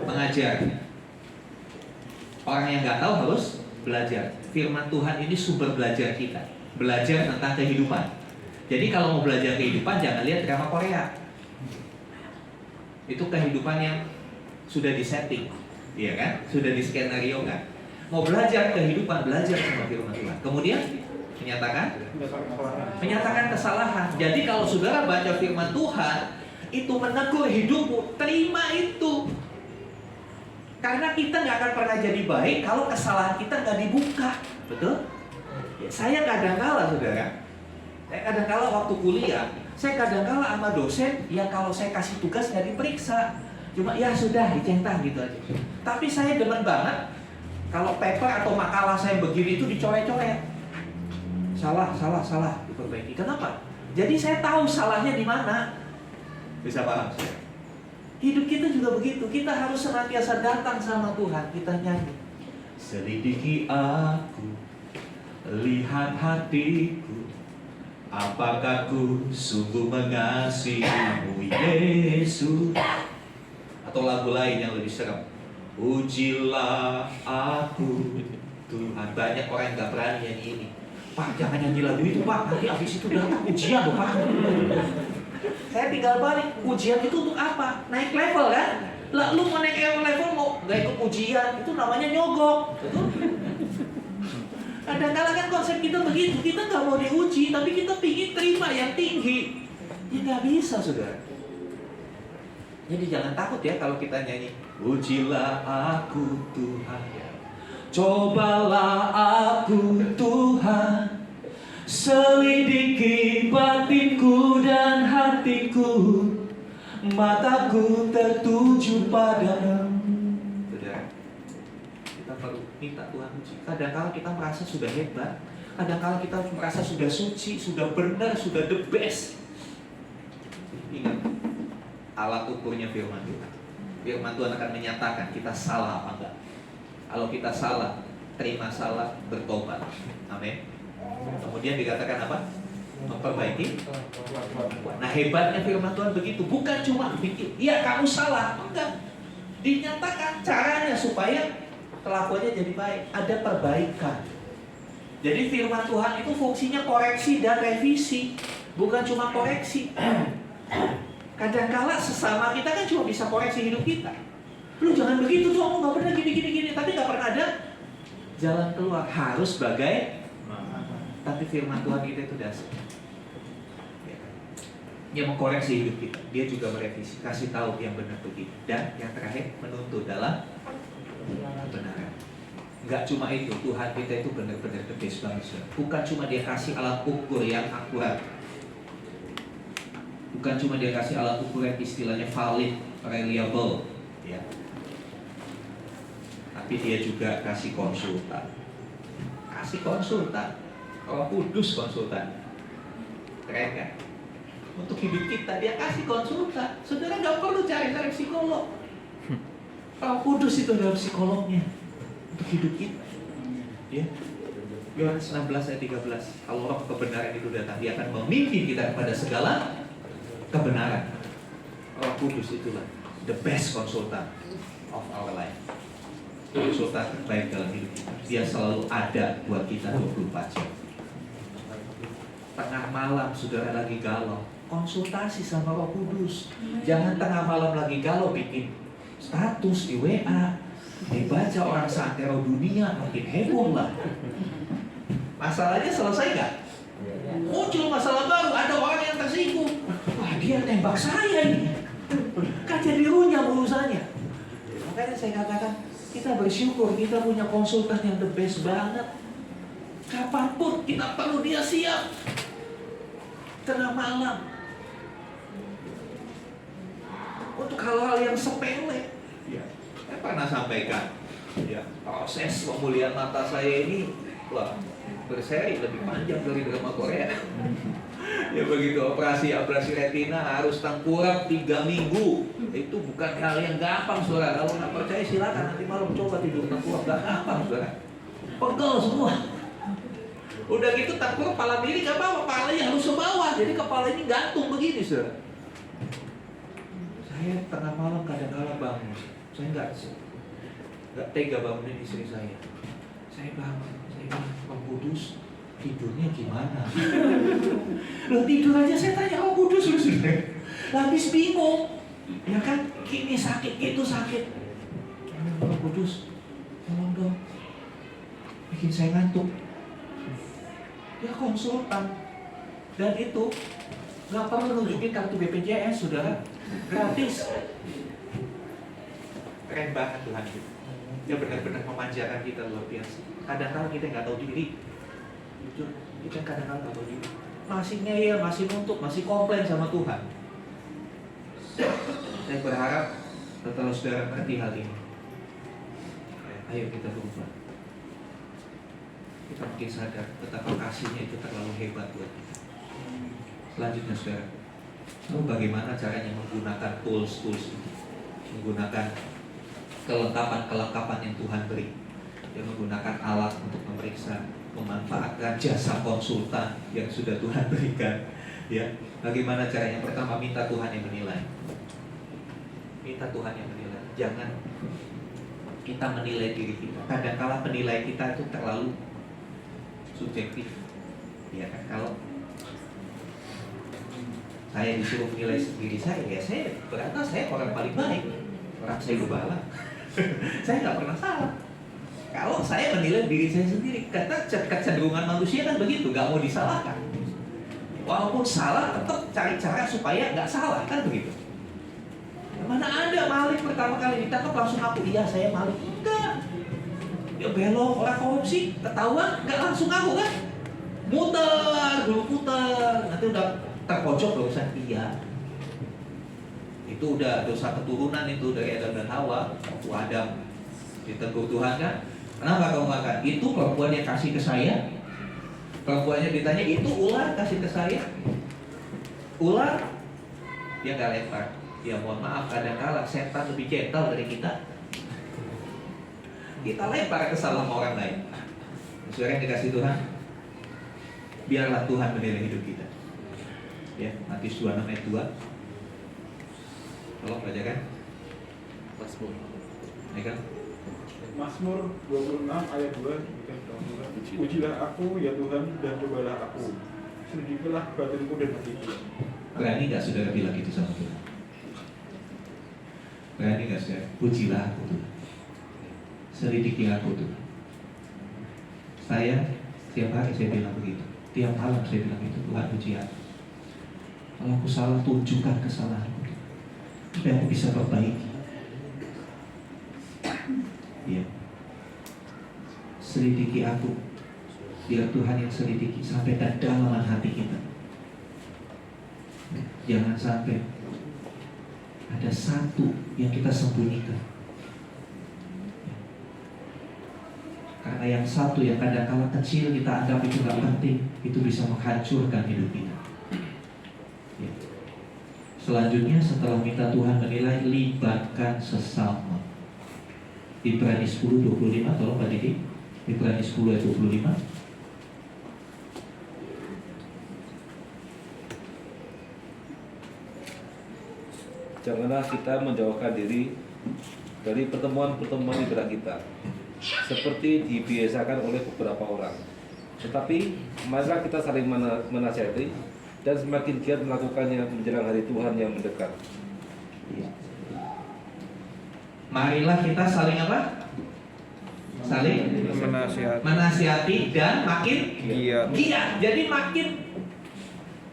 Mengajar. Orang yang nggak tahu harus belajar. Firman Tuhan ini sumber belajar kita. Belajar tentang kehidupan. Jadi kalau mau belajar kehidupan jangan lihat drama Korea. Itu kehidupan yang sudah disetting, ya kan? Sudah diskenario kan? Mau belajar kehidupan, belajar sama firman Tuhan. Kemudian menyatakan kesalahan. Jadi kalau saudara baca firman Tuhan, itu menegur hidupmu, terima itu. Karena kita nggak akan pernah jadi baik kalau kesalahan kita nggak dibuka, betul? Ya, saya kadang-kala saudara, waktu kuliah, saya kadang-kala sama dosen, ya kalau saya kasih tugas nggak diperiksa, cuma ya sudah dicentang gitu aja. Tapi saya demen banget kalau paper atau makalah saya begini itu dicoret-coret. Salah, diperbaiki. Kenapa? Jadi saya tahu salahnya di mana. Bisa paham? Hidup kita juga begitu. Kita harus senantiasa datang sama Tuhan. Kita nyanyi. Selidiki aku, lihat hatiku, apakah ku sungguh mengasihimu Yesus. Atau lagu lain yang lebih serem. Ujilah aku Tuhan. Banyak orang yang gak berani nyanyi ini. Pak, jangan nyanyi lagu itu Pak, nanti habis itu datang ujian loh Pak. Saya tinggal balik, ujian itu untuk apa? Naik level kan? Lah lu mau naik level mau gak ikut ujian, itu namanya nyogok. Betul? Kadang-kadang kan konsep kita begitu, kita gak mau diuji, tapi kita pingin terima yang tinggi. Ya gak bisa saudara. Jadi jangan takut ya kalau kita nyanyi ujilah aku Tuhan, cobalah aku Tuhan, selidiki batinku dan hatiku, mataku tertuju padamu. Saudara, kita perlu minta Tuhan uji. Kadang-kadang kita merasa sudah hebat, kadang-kadang kita merasa sudah suci, sudah benar, sudah the best. Ingat, alat ukurnya firman Tuhan. Firman Tuhan akan menyatakan kita salah apa enggak. Kalau kita salah, terima salah, bertobat. Amin. Kemudian dikatakan apa? Memperbaiki. Nah hebatnya firman Tuhan begitu. Bukan cuma bikin, iya kamu salah. Enggak. Dinyatakan caranya supaya kelakuannya jadi baik. Ada perbaikan. Jadi firman Tuhan itu fungsinya koreksi dan revisi. Bukan cuma koreksi. Kadang-kala sesama kita kan cuma bisa koreksi hidup kita. Lu jangan begitu tuh, kamu gak pernah gini. Tapi gak pernah ada jalan keluar. Harus bagai. Tapi firman Tuhan kita itu dasar. Dia mengkoreksi hidup kita. Dia juga merevisi, kasih tahu yang benar begitu. Dan yang terakhir menuntut dalam kebenaran. Gak cuma itu, Tuhan kita itu benar-benar the best banget. Bukan cuma dia kasih alat ukur yang akurat. Bukan cuma dia kasih alat ukur yang istilahnya valid, reliable, ya. Tapi dia juga kasih konsultan. Roh Kudus konsultan. Keren kan? Untuk hidup kita dia kasih konsultan. Saudara nggak perlu cari psikolog. Roh Kudus itu adalah psikolognya untuk hidup kita. Ya. Yohanes 16 ayat 13. Kalau roh kebenaran itu datang, dia akan memimpin kita kepada segala kebenaran. Roh Kudus itulah the best consultant of our life. Konsultan terbaik dalam hidup kita. Dia selalu ada buat kita 24 jam. Tengah malam saudara lagi galau, konsultasi sama Roh Kudus. Jangan tengah malam lagi galau bikin status di WA, dibaca orang seantero dunia, makin heboh lah. Masalahnya selesai gak? Muncul masalah baru, ada orang yang tersinggung. Wah dia tembak saya ini. Kan jadi runyam urusannya. Makanya saya katakan, kita bersyukur kita punya konsultan yang the best banget. Kapanpun kita perlu dia siap. Tengah malam. Untuk hal-hal yang sepele. Saya pernah sampaikan, ya, proses pemulihan mata saya ini, wah, berseri lebih panjang dari drama Korea. Ya begitu operasi retina harus tengkurap 3 minggu. Itu bukan hal yang gampang, saudara. Kalau nggak percaya silakan nanti malam coba tidur tengkurap. Nggak gampang, saudara. Pegel semua. Udah gitu tengkurap kepala diri nggak apa-apa, kepalanya harus ke bawah. Jadi kepala ini gantung begini, saudara. Saya tengah malam kadang-kadang bangun. Saya nggak tega bangunin istri saya. Saya bangun, saya bilang, Pak Kudus, tidurnya gimana? Loh tidur aja saya tanya Pak Kudus, habis bingung. Ya kan, gini sakit, gitu sakit. Pak Kudus, tolong dong, bikin saya ngantuk. Ya konsultan. Dan itu nggak perlu nunjukin kartu BPJS, saudara. Gratis. Keren banget Tuhan kita. Dia benar-benar memanjakan kita luar biasa. Kadang-kadang kita nggak tahu diri. Jujur, kita kadang-kadang nggak tahu diri. Masih ngeyel, masih nuntut, masih komplain sama Tuhan. Saya berharap setelah saudara mengerti hal ini, ayo kita berubah. Kita mungkin sadar betapa kasihnya itu terlalu hebat buat kita. Selanjutnya saudara, lalu bagaimana caranya menggunakan tools ini, menggunakan kelengkapan yang Tuhan beri, yang menggunakan alat untuk memeriksa, memanfaatkan jasa konsultan yang sudah Tuhan berikan. Ya, bagaimana caranya? Pertama, minta Tuhan yang menilai. Minta Tuhan yang menilai. Jangan kita menilai diri kita. Kadang-kala penilai kita itu terlalu subjektif. Ya kan, kalau saya disuruh menilai diri saya, ya saya berkata saya orang paling baik, orang saya gembala. Saya nggak pernah salah. Kalau saya menilai diri saya sendiri, kata kecenderungan manusia kan begitu, nggak mau disalahkan. Walaupun salah, tetap cari cara supaya nggak salah, kan begitu. Mana ada maling pertama kali ditangkap langsung aku, iya saya maling. Enggak. Ya belok, orang korupsi, ketahuan nggak langsung aku kan. Muter, dulu puter, nanti udah terpojok dosa, iya. Itu udah dosa keturunan itu dari Adam dan Hawa. Waktu Adam ditegur Tuhan kan, kenapa kamu makan? Itu perempuan yang kasih ke saya. Perempuannya ditanya, itu ular kasih ke saya. Ular, dia gak lempar. Ya mohon maaf, kadang-kala setan lebih gentle dari kita. Kita lempar kesalahan orang lain. Saudara yang dikasih Tuhan, biarlah Tuhan menilai hidup kita. Ya, Matius 26 ayat 2. Tolong bacakan. Mazmur. Ya kan? Mazmur 26 ayat 2. Pujilah aku ya Tuhan dan cobalah aku. Selidikilah batinku dan hatiku. Berani gak saudara bilang gitu sama Tuhan? Berani gak saudara? Pujilah aku Tuhan. Selidiki aku Tuhan. Saya tiap hari saya bilang begitu. Tiap malam saya bilang itu, Tuhan puji aku. Kalau aku salah, tunjukkan kesalahanku supaya aku bisa perbaiki. Ya. Selidiki aku, biar Tuhan yang selidiki sampai ke kedalaman hati kita. Jangan sampai ada satu yang kita sembunyikan. Karena yang satu yang kadang-kala kecil kita anggap itu gak penting, itu bisa menghancurkan hidup kita. Ya. Selanjutnya setelah minta Tuhan menilai, libatkan sesama. Ibrani 10:25, tolong Pak Didi. Ibrani 10 ayat 25. Janganlah kita menjauhkan diri dari pertemuan-pertemuan ibadah kita, seperti dibiasakan oleh beberapa orang. Tetapi marilah kita saling menasihati dan semakin giat melakukannya menjelang hari Tuhan yang mendekat. Marilah kita saling apa? Saling menasihati dan makin giat. Jadi makin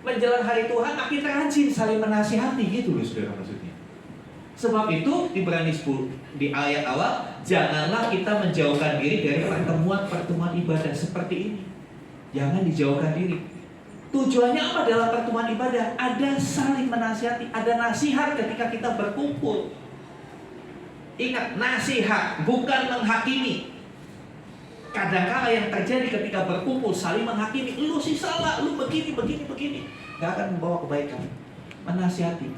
menjelang hari Tuhan makin rajin saling menasihati, gitu loh saudara maksudnya. Sebab itu di Ibrani 10 di ayat awal, janganlah kita menjauhkan diri dari pertemuan-pertemuan ibadah seperti ini. Jangan dijauhkan diri. Tujuannya apa dalam pertemuan ibadah? Ada saling menasihati, ada nasihat ketika kita berkumpul. Ingat, nasihat bukan menghakimi. Kadang-kala yang terjadi ketika berkumpul saling menghakimi, lu sih salah, lu begini, gak akan membawa kebaikan.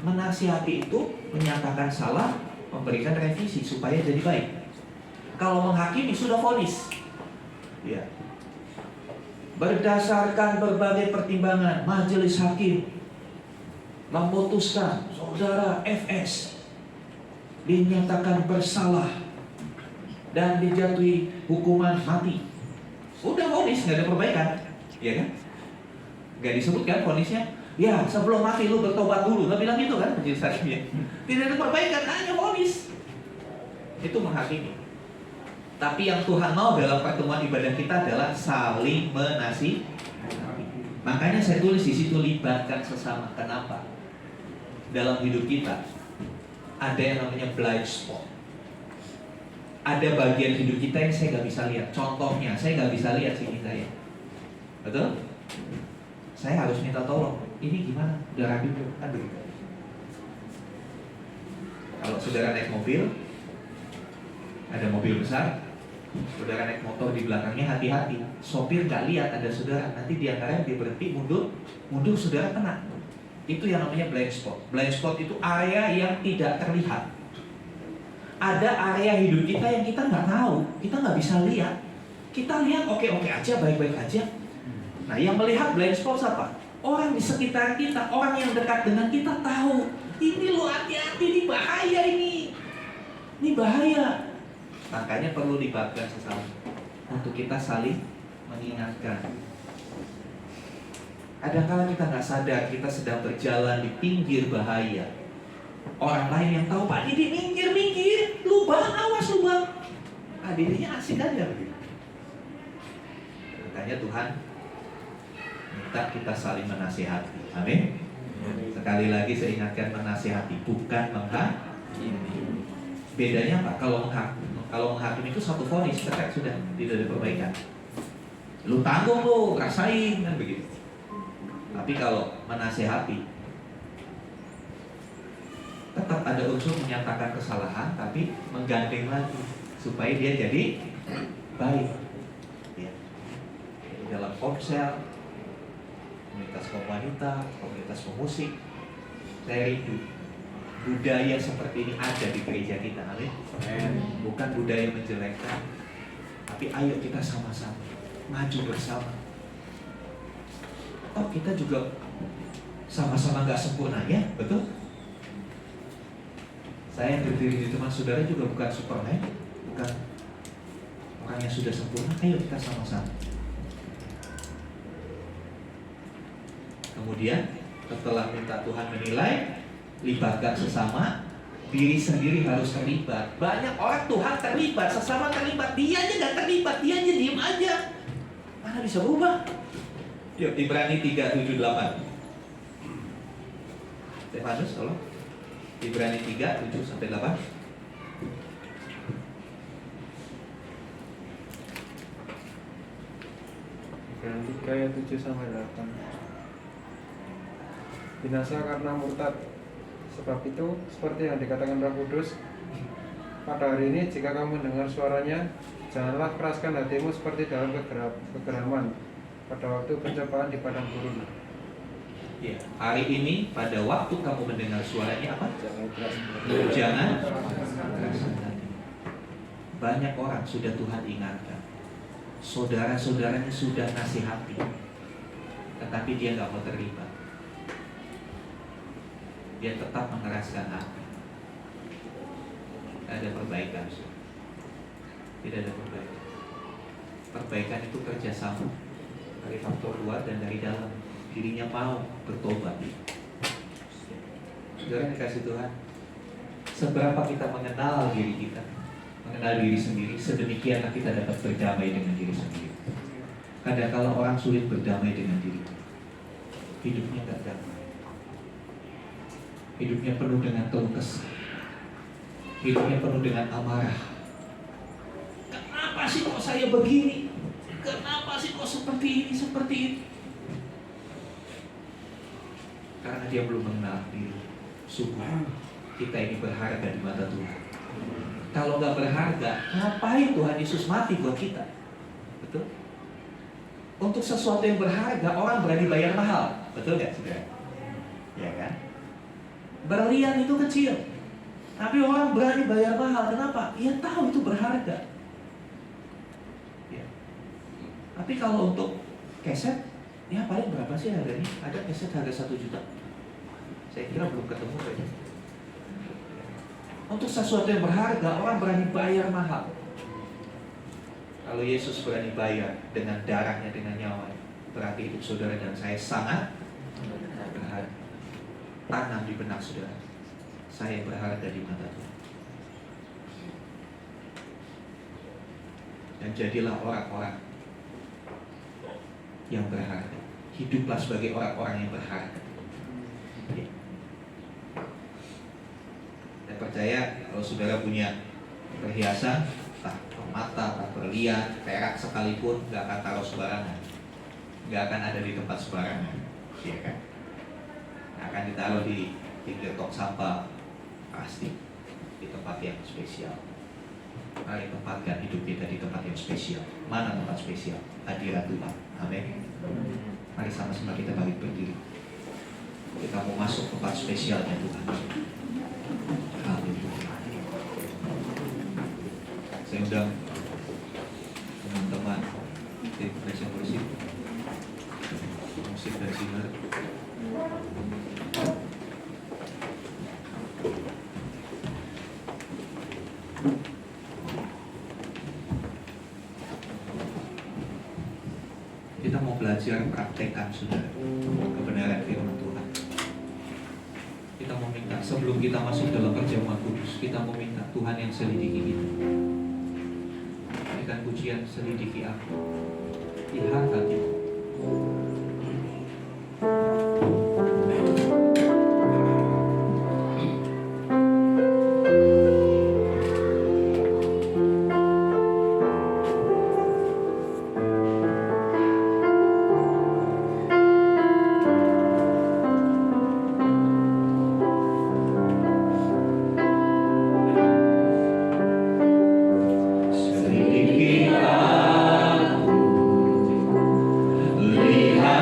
Menasihati itu menyatakan salah, memberikan revisi supaya jadi baik. Kalau menghakimi sudah vonis, ya. Berdasarkan berbagai pertimbangan, majelis hakim memutuskan saudara FS dinyatakan bersalah dan dijatuhi hukuman mati. Udah vonis, nggak ada perbaikan, ya kan? Nggak disebutkan vonisnya. Ya, sebelum mati lu bertobat dulu. Nggak bilang gitu kan majelis hakimnya. Tidak ada perbaikan, hanya vonis. Itu menghakimi. Tapi yang Tuhan mau dalam pertemuan ibadah kita adalah saling menasihati. Makanya saya tulis di situ, libatkan sesama. Kenapa? Dalam hidup kita ada yang namanya blind spot. Ada bagian hidup kita yang saya nggak bisa lihat. Contohnya, saya nggak bisa lihat sini saya. Betul? Saya harus minta tolong. Ini gimana? Udah rapi belum? Kan begitu. Kalau saudara naik mobil, ada mobil besar, saudara naik motor di belakangnya, hati-hati. Sopir nggak lihat ada saudara. Nanti di antara dia berhenti, mundur saudara kena. Itu yang namanya blind spot. Blind spot itu area yang tidak terlihat. Ada area hidup kita yang kita nggak tahu, kita nggak bisa lihat. Kita lihat oke-oke aja, baik-baik aja. Nah, yang melihat blind spot apa? Orang di sekitar kita, orang yang dekat dengan kita tahu. Ini lo hati-hati, ini bahaya ini. Ini bahaya. Makanya perlu libatkan sesama untuk kita saling mengingatkan. Kadang-kala kita nggak sadar kita sedang berjalan di pinggir bahaya. Orang lain yang tahu, Pak Didi minggir, lubang, awas lubang. Pak Didinya asik aja begitu. Makanya Tuhan minta kita saling menasihati. Amin. Sekali lagi saya ingatkan, menasihati bukan menghakimi. Bedanya apa? Kalau menghakimi itu satu vonis, cetek sudah, tidak ada perbaikan. Lu tanggung lu, rasain kan begitu. Tapi kalau menasihati, tetap ada unsur menyatakan kesalahan, tapi menggandeng lagi supaya dia jadi baik. Ya. Jadi dalam komsel, komunitas wanita, komunitas pemusik, saya rindu budaya seperti ini ada di gereja kita. Amin. Bukan budaya menjelekkan, tapi ayo kita sama-sama maju bersama. Oh, kita juga sama-sama nggak sempurna ya, betul? Saya yang berdiri di teman saudara juga bukan Superman, bukan orang yang sudah sempurna. Ayo kita sama-sama. Kemudian setelah minta Tuhan menilai, libatkan sesama, diri sendiri harus terlibat. Banyak orang Tuhan terlibat, sesama terlibat, dia aja nggak terlibat, dia aja diem aja. Mana bisa berubah? Yuk, Ibrani 3:7-8. Stefanus, tolong. Ibrani 3:7-8. Ibrani 3 ayat 7-8. Binasa karena murtad. Sebab itu, seperti yang dikatakan Roh Kudus, pada hari ini jika kamu mendengar suaranya, janganlah keraskan hatimu seperti dalam kegeraman pada waktu pencobaan di padang gurun. Ya, hari ini pada waktu kamu mendengar suaranya apa? Jangan keraskan hati. Banyak orang sudah Tuhan ingatkan, saudara-saudaranya sudah nasihati, tetapi dia nggak mau terlibat. Dia tetap mengeraskan hati. Tidak ada perbaikan. Tidak ada perbaikan. Perbaikan itu kerjasama dari faktor luar dan dari dalam. Dirinya mau bertobat. Saudara dikasih Tuhan, seberapa kita mengenal diri kita, mengenal diri sendiri, sedemikianlah kita dapat berdamai dengan diri sendiri. Kadang-kala orang sulit berdamai dengan diri, hidupnya tidak damai, hidupnya penuh dengan keluh kesah, hidupnya penuh dengan amarah. Kenapa sih kok saya begini? Kenapa sih kok seperti ini, seperti itu? Karena dia belum mengenal diri. Sungguh kita ini berharga di mata Tuhan. Kalau nggak berharga, ngapain Tuhan Yesus mati buat kita? Betul? Untuk sesuatu yang berharga, orang berani bayar mahal. Betul nggak, saudara? Ya kan? Berlian itu kecil, tapi orang berani bayar mahal. Kenapa? Ia tahu itu berharga. Ya. Tapi kalau untuk keset, ya paling berapa sih harganya? Ada keset harga 1 juta. Saya kira belum ketemu kayaknya. Untuk sesuatu yang berharga, orang berani bayar mahal. Kalau Yesus berani bayar dengan darahnya, dengan nyawanya, berarti hidup saudara dan saya sangat berharga. Tanam di benak saudara, saya berharga di mata Tuhan. Dan jadilah orang-orang yang berharga. Hiduplah sebagai orang-orang yang berharga. Ya. Saya percaya kalau saudara punya perhiasan, entah permata, entah berlian, perak sekalipun, nggak akan taruh sembarangan, nggak akan ada di tempat sembarangan, ya kan? Akan ditaruh di pinggir tong sampah, pasti di tempat yang spesial. Mari tempatkan hidup kita di tempat yang spesial. Mana tempat spesial? Hadirat Tuhan. Amin. Mari sama-sama kita balik berdiri. Kita mau masuk tempat spesialnya Tuhan. Saya undang teman-teman tim Indonesia Worship, musik dan singer. Kita mau belajar praktekkan saudara kebenaran firman Tuhan. Kita mau minta sebelum kita masuk dalam perjamuan kudus, kita mau minta Tuhan yang selidiki kita. Berikan pujian, selidiki aku, lihat hatiku. Selidiki aku, lihat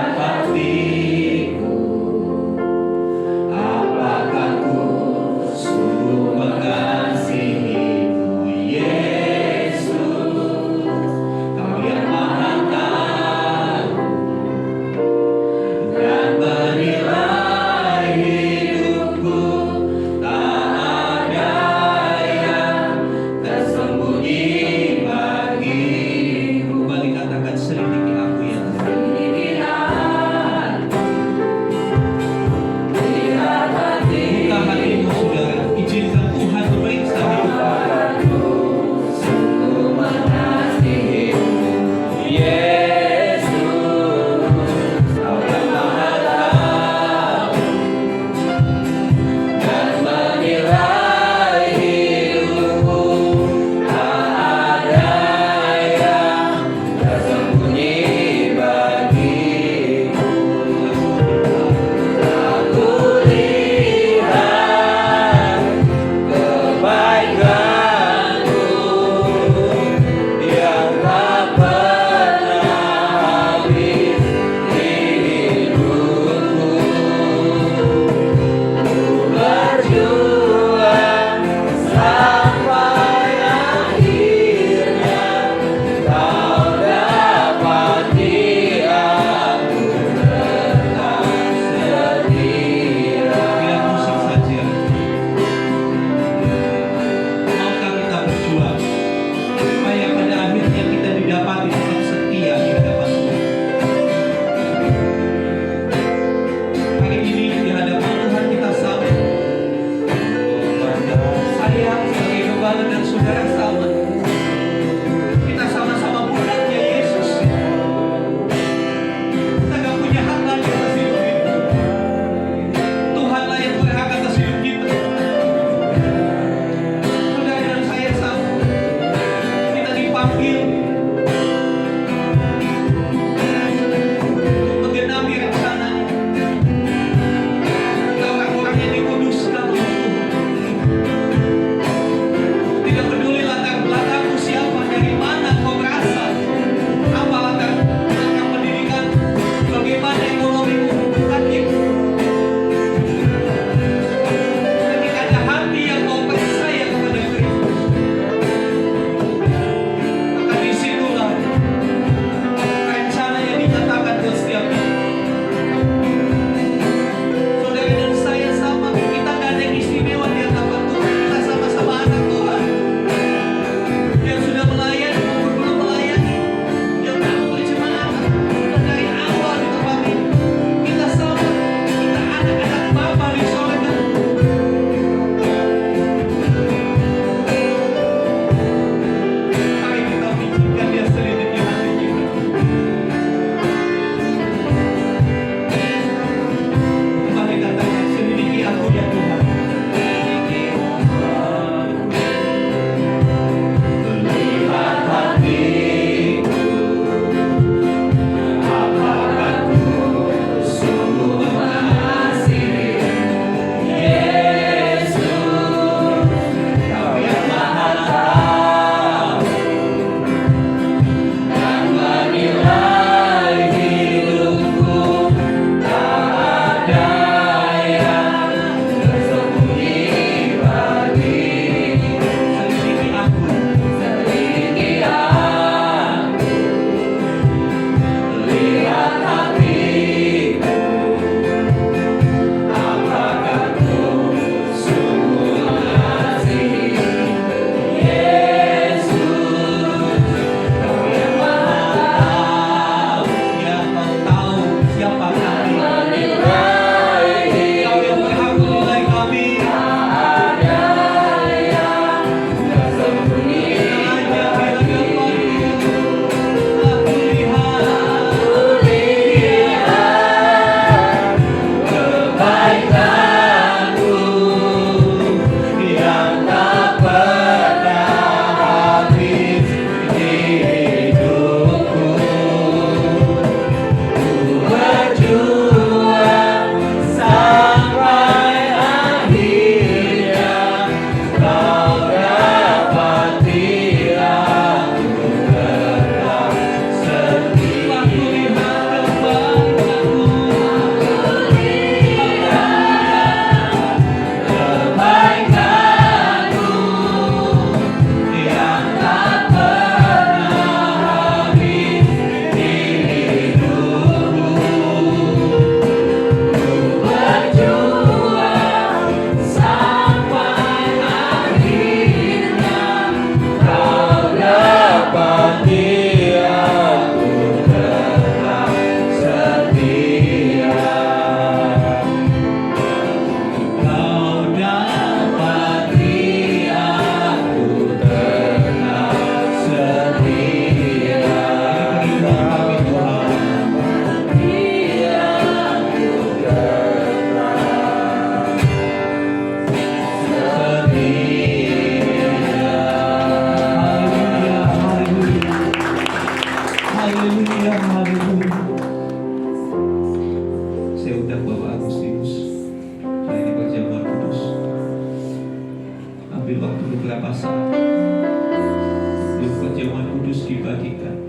perjamuan kudus dibagikan.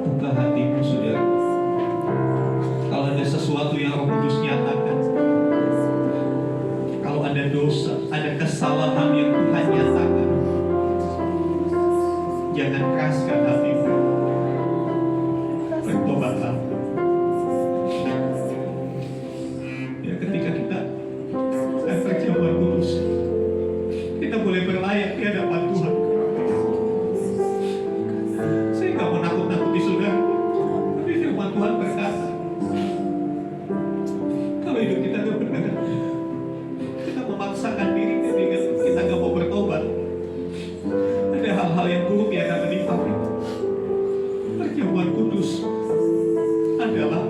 Buka hatimu, saudara. Kalau ada sesuatu yang Roh Kudus nyatakan, kalau ada dosa, ada kesalahan yang Tuhan nyatakan, jangan keraskan hatimu. Bertobatlah. Ya, ketika kita akan perjamuan kudus, kita boleh berlayak di hadapan Tuhan. Saya nggak mau nakut-nakuti saudara, tapi firman Tuhan berkata, kalau hidup kita nggak benar, kita memaksakan diri ketika kita nggak mau bertobat, ada hal-hal yang buruk yang akan menimpa kita. Perjamuan kudus adalah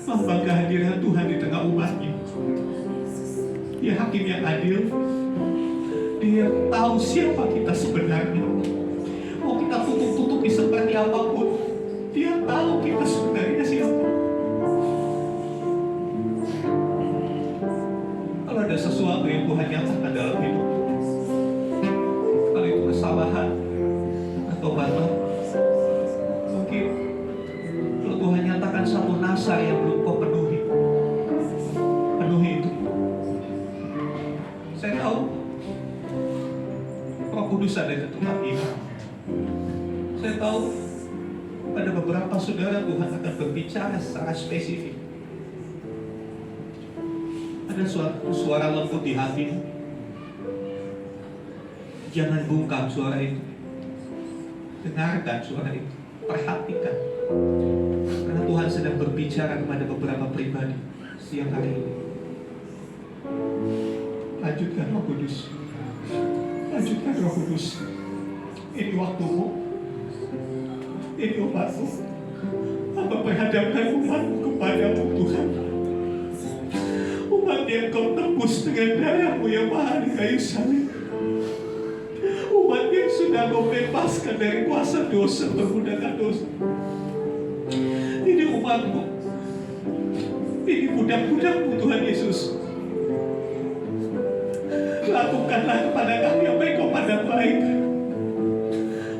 lambang kehadiran Tuhan di tengah umatnya. Dia hakim yang adil. Dia tahu siapa kita sebenarnya. Mau kita tutup-tutupi seperti apapun, Dia tahu kita sebenarnya siapa. Kalau ada sesuatu yang Tuhan nyatakan dalam hidup, kalau itu kesalahan atau batal, mungkin kalau Tuhan nyatakan satu nasar yang belum kau penuhi itu. Saya tahu Roh Kudus ada di tempat ini. Saya tahu pada beberapa saudara Tuhan akan berbicara secara spesifik. Ada suara lembut di hatimu. Jangan bungkam suara itu. Dengarkan suara itu. Perhatikan. Karena Tuhan sedang berbicara kepada beberapa pribadi siang hari ini. Lanjutkan Roh Kudus. Lanjutkan Roh Kudus. Ini waktumu. Ini obatmu. Apa perhadapkan umatmu kepadamu Tuhan. Umat yang kau tebus dengan darahmu yang mahal di kayu salib. Umat yang sudah kau bebaskan dari kuasa dosa, perbudakan dosa. Ini umatmu. Ini budak-budakmu Tuhan Yesus. Lakukanlah kepada kami apa yang kau pandang baik.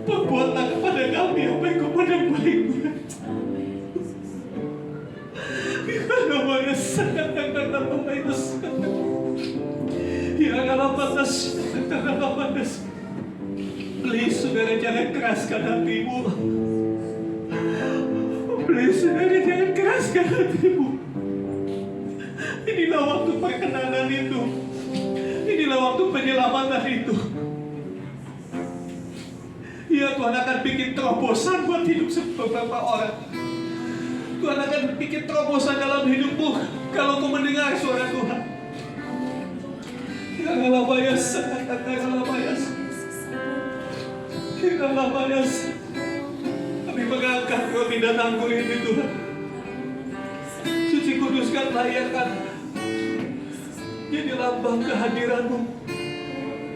Perbuatlah kepada kami apa yang kau pandang baik. Please, saudara, jangan keraskan hatimu. Please, saudara, jangan keraskan hatimu. Inilah waktu perkenanan itu. Inilah waktu penyelamatan itu. Ya, Tuhan akan bikin terobosan buat hidup beberapa orang. Tuhan akan bikin terobosan dalam hidupmu kalau kau mendengar suara Tuhan. Kami mengangkat roti dan anggur ini Tuhan. Suci kuduskan, layakkan jadi lambang kehadiran-Mu,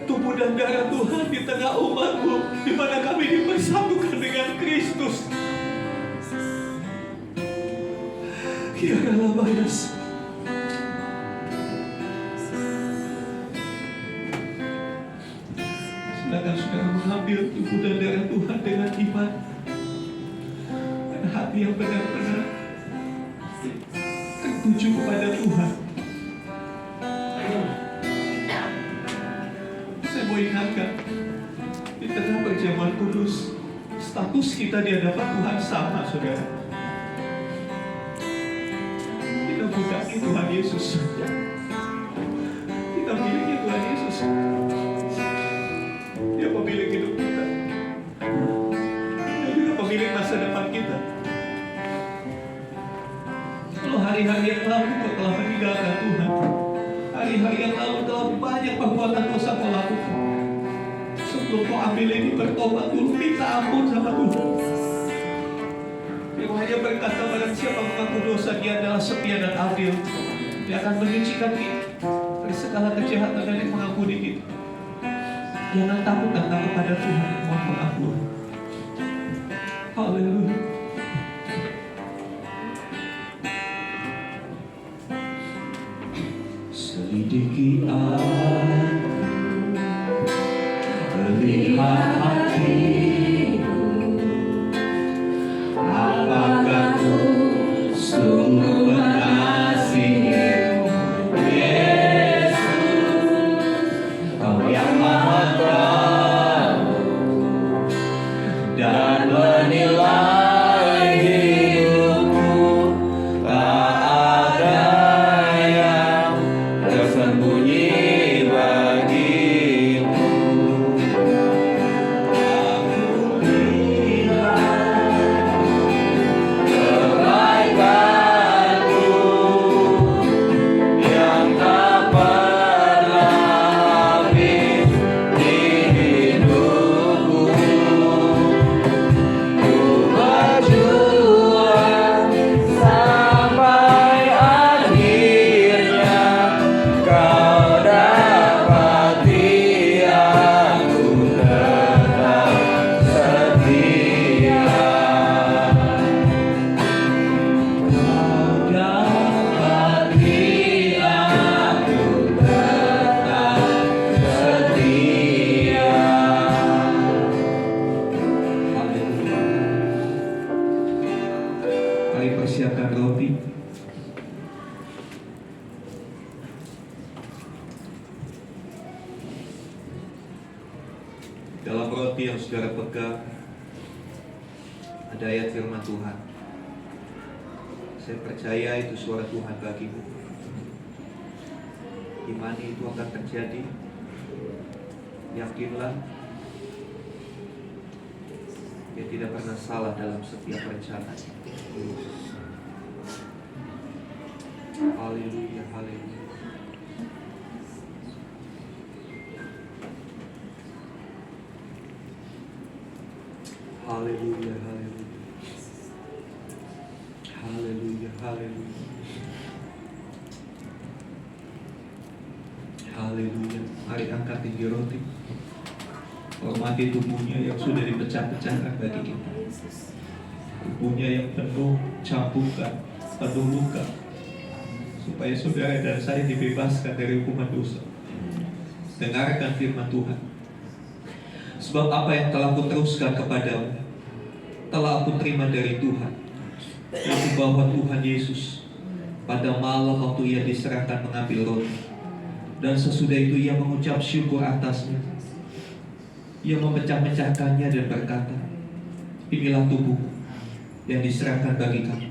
tubuh dan darah Tuhan di tengah umat-Mu, di mana kami dipersatukan dengan Kristus. Kiara Bayas. Silakan saudara mengambil tubuh dan darah Tuhan dengan iman dan hati yang benar-benar tertuju kepada Tuhan. Saya mau ingatkan, di tengah perjamuan kudus, status kita di hadapan Tuhan sama, saudara. Kita budaki Tuhan Yesus. Kita miliki Tuhan Yesus. Dia pemilik hidup kita. Dia juga pemilik masa depan kita. Kalau hari-hari yang lalu kau telah meninggalkan Tuhan, hari-hari yang lalu telah banyak perbuatan dosa kau lakukan. Sebelum kau ambil ini, bertobat dulu, minta ampun sama Tuhan. Firman-Nya berkata, barang siapa mengaku dosa, Dia adalah setia dan adil. Dia akan menyucikan kita dari segala kejahatan dan yang mengampuni kita. Jangan takut datang kepada Tuhan, mohon pengakuan. Haleluya. Selidiki Dalam roti yang saudara pegang ada ayat firman Tuhan. Saya percaya itu suara Tuhan bagimu. Imani itu akan terjadi. Yakinlah, dia tidak pernah salah dalam setiap rencana. Haleluya, haleluya. Haleluya, haleluya. Haleluya, haleluya. Haleluya. Mari angkat tinggi roti. Hormati tubuhnya yang sudah dipecah-pecahkan bagi kita. Tubuhnya yang penuh cambukan, penuh luka, supaya saudara dan saya dibebaskan dari hukuman dosa. Dengarkan firman Tuhan. Sebab apa yang telah kuteruskan kepadamu telah aku terima dari Tuhan, yaitu bahwa Tuhan Yesus pada malam waktu ia diserahkan mengambil roti, dan sesudah itu ia mengucap syukur atasnya. Ia memecah-mecahkannya dan berkata, inilah tubuhku yang diserahkan bagi kamu.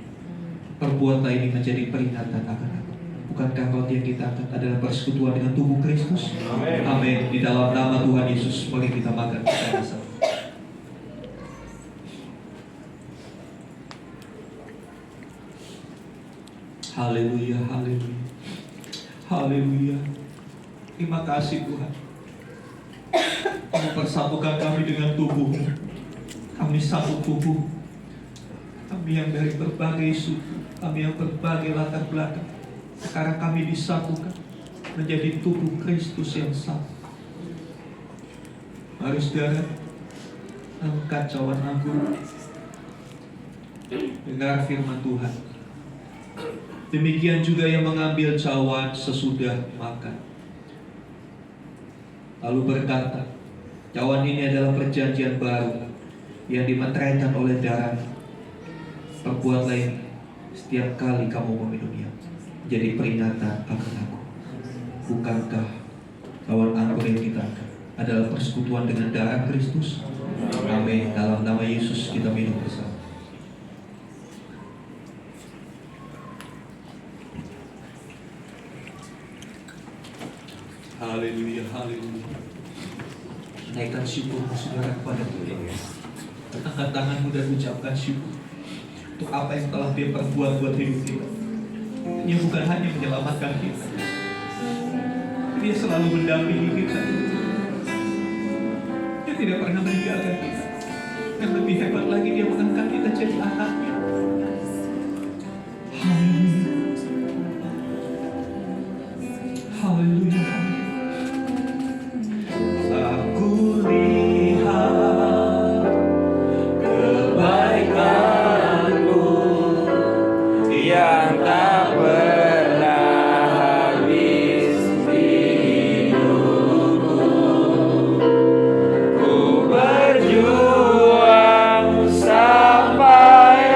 Perbuatlah ini menjadi peringatan akan aku. Bukankah roti yang kita angkat adalah persekutuan dengan tubuh Kristus? Amin. Di dalam nama Tuhan Yesus, mari kita makan bersama. Haleluya, haleluya. Haleluya. Terima kasih Tuhan. Kamu persatukan kami dengan tubuh. Kami satu tubuh. Kami yang dari berbagai suku, kami yang berbagai latar belakang, sekarang kami disatukan menjadi tubuh Kristus yang satu. Mari saudara, angkat cawan anggur. Dengar firman Tuhan. Demikian juga yang mengambil cawan sesudah makan, lalu berkata, cawan ini adalah perjanjian baru yang dimeteraikan oleh darah. Perbuatlah ini setiap kali kamu meminumnya, jadi peringatan akan aku. Bukankah cawan anggur yang kita angkat adalah persekutuan dengan darah Kristus? Amin. Dalam nama Yesus kita minum bersama. Haleluya, haleluya. Naikkan syukurmu saudara kepada Tuhan. Angkat tanganmu dan ucapkan syukur untuk apa yang telah Dia perbuat buat hidup kita. Dia bukan hanya menyelamatkan kita, Dia selalu mendampingi kita. Dia tidak pernah meninggalkan kita. Yang lebih hebat lagi, Dia mengangkat kita jadi anaknya. Haleluya. Haleluya. Aku lihat kebaikanmu yang tak pernah habis di hidupku. Ku berjuang sampai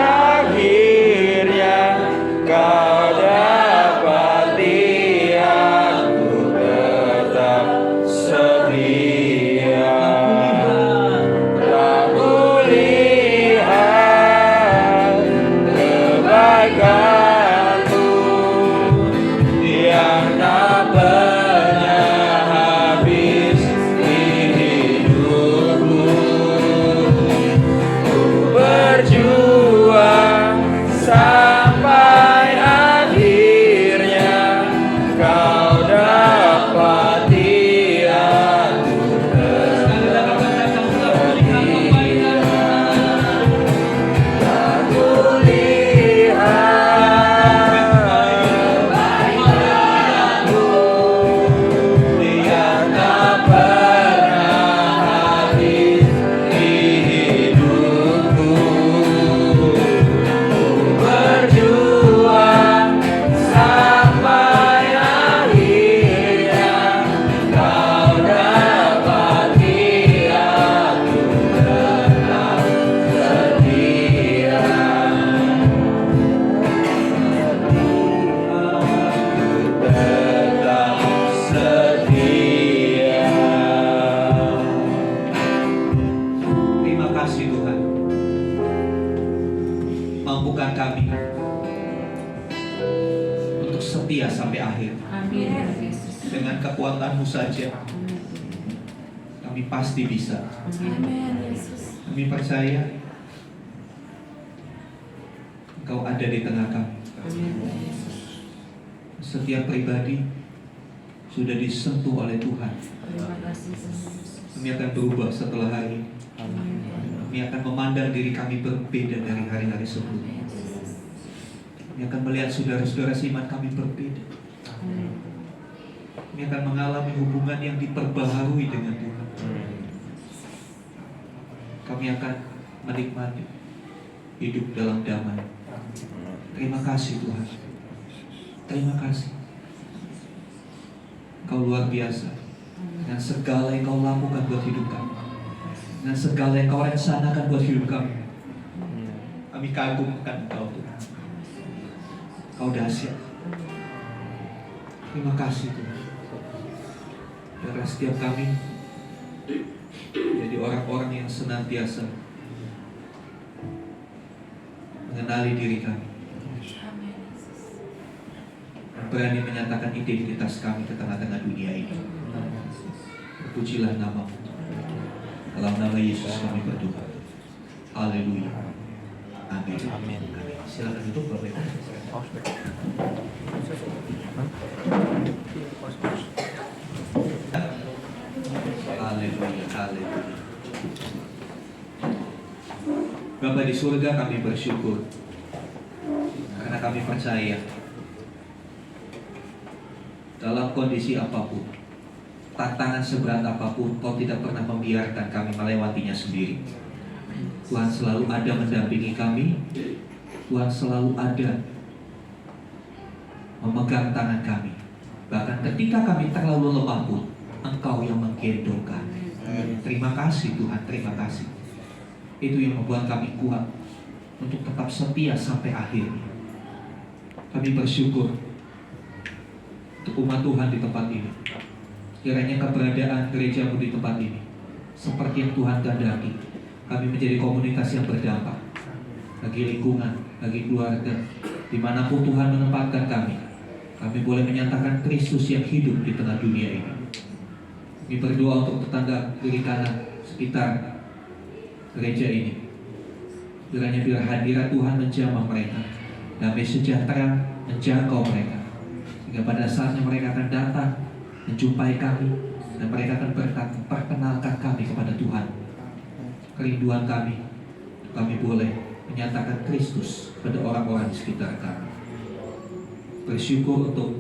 Tuhan-Mu saja, kami pasti bisa. Kami percaya Engkau ada di tengah kami. Setiap pribadi sudah disentuh oleh Tuhan. Kami akan berubah setelah hari ini. Kami akan memandang diri kami berbeda dari hari-hari sebelumnya. Kami akan melihat saudara-saudara seiman kami berbeda. Kami akan mengalami hubungan yang diperbaharui dengan Tuhan. Kami akan menikmati hidup dalam damai. Terima kasih Tuhan. Terima kasih. Kau luar biasa dengan segala yang Kau lakukan buat hidup kami, dengan segala yang Kau rencanakan buat hidup kami. Kami kagum akan Engkau Tuhan. Kau dahsyat. Terima kasih Tuhan. Biarlah setiap kami jadi orang-orang yang senantiasa mengenali diri kami, berani menyatakan identitas kami ke tengah-tengah dunia ini. Pujilah nama-Mu. Dalam nama Yesus kami berdoa. Haleluya. Amin. Amin. Silakan duduk Bapak Ibu. Haleluya. Haleluya. Bapa di surga, kami bersyukur karena kami percaya dalam kondisi apapun, tantangan seberat apapun, Kau tidak pernah membiarkan kami melewatinya sendiri. Tuhan selalu ada mendampingi kami. Tuhan selalu ada memegang tangan kami. Bahkan ketika kami terlalu lemah pun, Engkau yang menggendong kami. Terima kasih Tuhan, terima kasih. Itu yang membuat kami kuat untuk tetap setia sampai akhir. Kami bersyukur untuk umat Tuhan di tempat ini. Kiranya keberadaan gereja-Mu di tempat ini seperti yang Tuhan kehendaki, kami menjadi komunitas yang berdampak bagi lingkungan, bagi keluarga, dimanapun Tuhan menempatkan kami. Kami boleh menyatakan Kristus yang hidup di tengah dunia ini. Kami berdoa untuk tetangga kiri kanan sekitar gereja ini. Kiranya biar hadirat Tuhan menjamah mereka, damai sejahtera menjangkau mereka, sehingga pada saatnya mereka akan datang menjumpai kami dan mereka akan perkenalkan kami kepada Tuhan. Kerinduan kami boleh menyatakan Kristus pada orang-orang di sekitar kami. Bersyukur untuk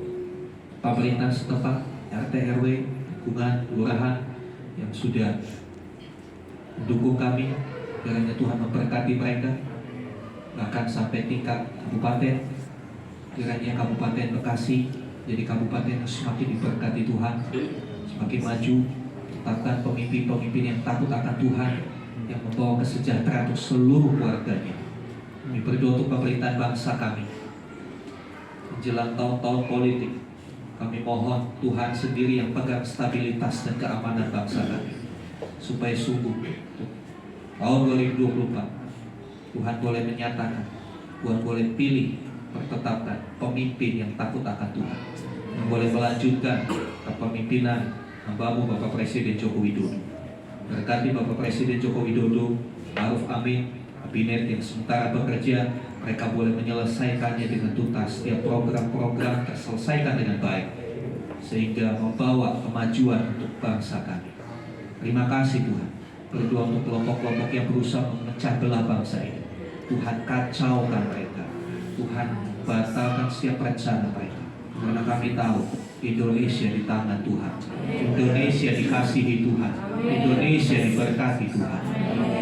pemerintah setempat, RT RW, lingkungan, kelurahan yang sudah mendukung kami. Kiranya Tuhan memberkati mereka, bahkan sampai tingkat kabupaten. Kiranya Kabupaten Bekasi jadi kabupaten yang semakin diberkati Tuhan, semakin maju. Tetapkan pemimpin-pemimpin yang takut akan Tuhan, yang membawa kesejahteraan untuk seluruh keluarganya. Kami berdoa untuk pemerintahan bangsa kami menjelang tahun-tahun politik. Kami mohon Tuhan sendiri yang pegang stabilitas dan keamanan bangsa kami, supaya sungguh tahun 2024 Tuhan boleh menyatakan, Tuhan boleh pilih, pertetapkan pemimpin yang takut akan Tuhan, yang boleh melanjutkan kepemimpinan hamba-Mu Bapak Presiden Joko Widodo. Berkati Bapak Presiden Joko Widodo, Ma'ruf Amin, kabinet yang sementara bekerja, mereka boleh menyelesaikannya dengan tuntas. Setiap program-program terselesaikan dengan baik, sehingga membawa kemajuan untuk bangsa kami. Terima kasih Tuhan. Berdoa untuk kelompok-kelompok yang berusaha memecah belah bangsa ini. Tuhan kacaukan mereka. Tuhan batalkan setiap rencana mereka. Karena kami tahu Indonesia di tangan Tuhan. Indonesia dikasihi Tuhan. Indonesia diberkati Tuhan.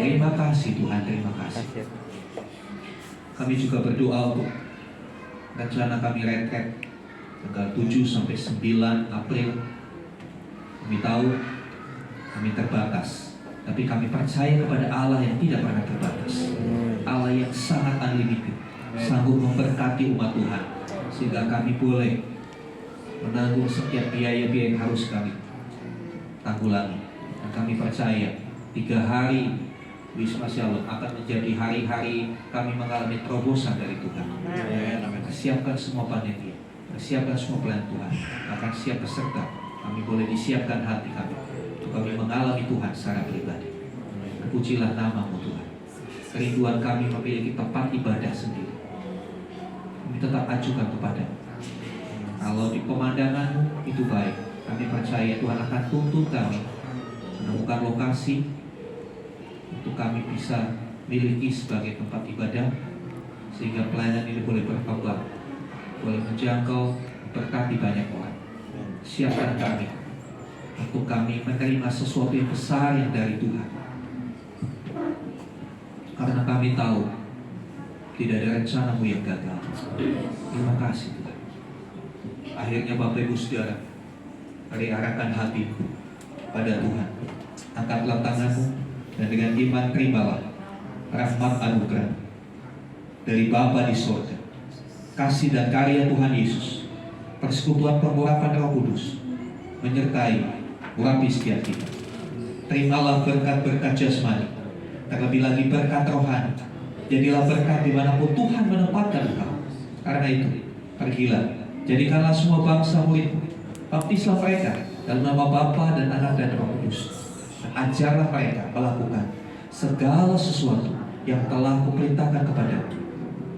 Terima kasih Tuhan, terima kasih. Kami juga berdoa untuk rencana kami retret tanggal 7 sampai 9 April. Kami tahu kami terbatas, tapi kami percaya kepada Allah yang tidak pernah terbatas. Allah yang sangat unlimited, sanggup memberkati umat Tuhan, sehingga kami boleh menanggung setiap biaya-biaya yang harus kami tanggulangi. Dan kami percaya 3 hari Wisma Shalom akan menjadi hari-hari kami mengalami terobosan dari Tuhan. Persiapkan semua panitia, persiapkan semua pelayan Tuhan, akan siap beserta Kami boleh disiapkan hati kami untuk kami mengalami Tuhan secara pribadi. Terpujilah nama-Mu Tuhan. Kerinduan kami memiliki tempat ibadah sendiri, kami tetap ajukan kepada-Mu. Kalau di pemandangan-Mu itu baik, kami percaya Tuhan akan tuntun kami menemukan lokasi untuk kami bisa miliki sebagai tempat ibadah, sehingga pelayanan ini boleh berkembang, boleh menjangkau, berkati banyak orang. Siapkan kami untuk kami menerima sesuatu yang besar yang dari Tuhan, karena kami tahu tidak ada rencana-Mu yang gagal. Terima kasih Tuhan. Akhirnya Bapak Ibu Saudara, mari arahkan hatimu pada Tuhan. Angkatlah tanganmu dan dengan iman terimalah rahmat anugerah dari Bapa di sorga, kasih dan karya Tuhan Yesus, persekutuan pengurapan Roh Kudus menyertai urapi setiap kita. Terimalah berkat-berkat jasmani, terlebih lagi berkat rohani. Jadilah berkat dimanapun Tuhan menempatkan engkau. Karena itu, pergilah, jadikanlah semua bangsa murid-Mu. Baptislah mereka dalam nama Bapa dan Anak dan Roh Kudus. Ajarlah mereka melakukan segala sesuatu yang telah Kuperintahkan kepadamu.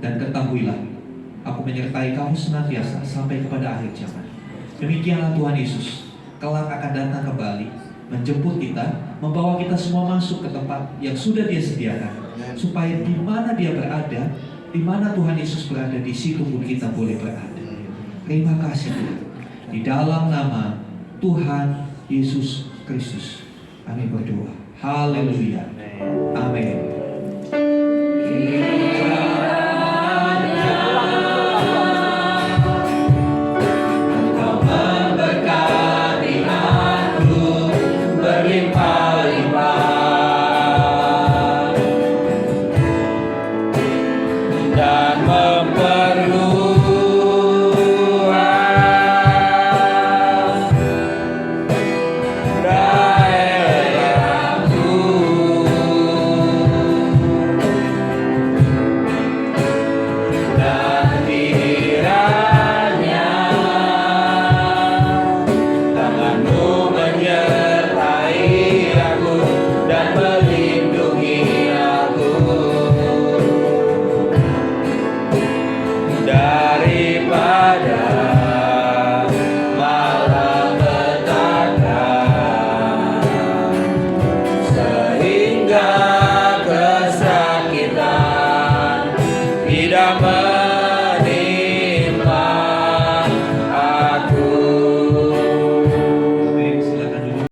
Dan ketahuilah, Aku menyertai kamu senantiasa sampai kepada akhir zaman. Demikianlah Tuhan Yesus kelak akan datang kembali, menjemput kita, membawa kita semua masuk ke tempat yang sudah Dia sediakan, supaya di mana Dia berada, di mana Tuhan Yesus berada, di situ pun kita boleh berada. Terima kasih Tuhan. Di dalam nama Tuhan Yesus Kristus kami berdoa. Haleluya. Amin. Tidak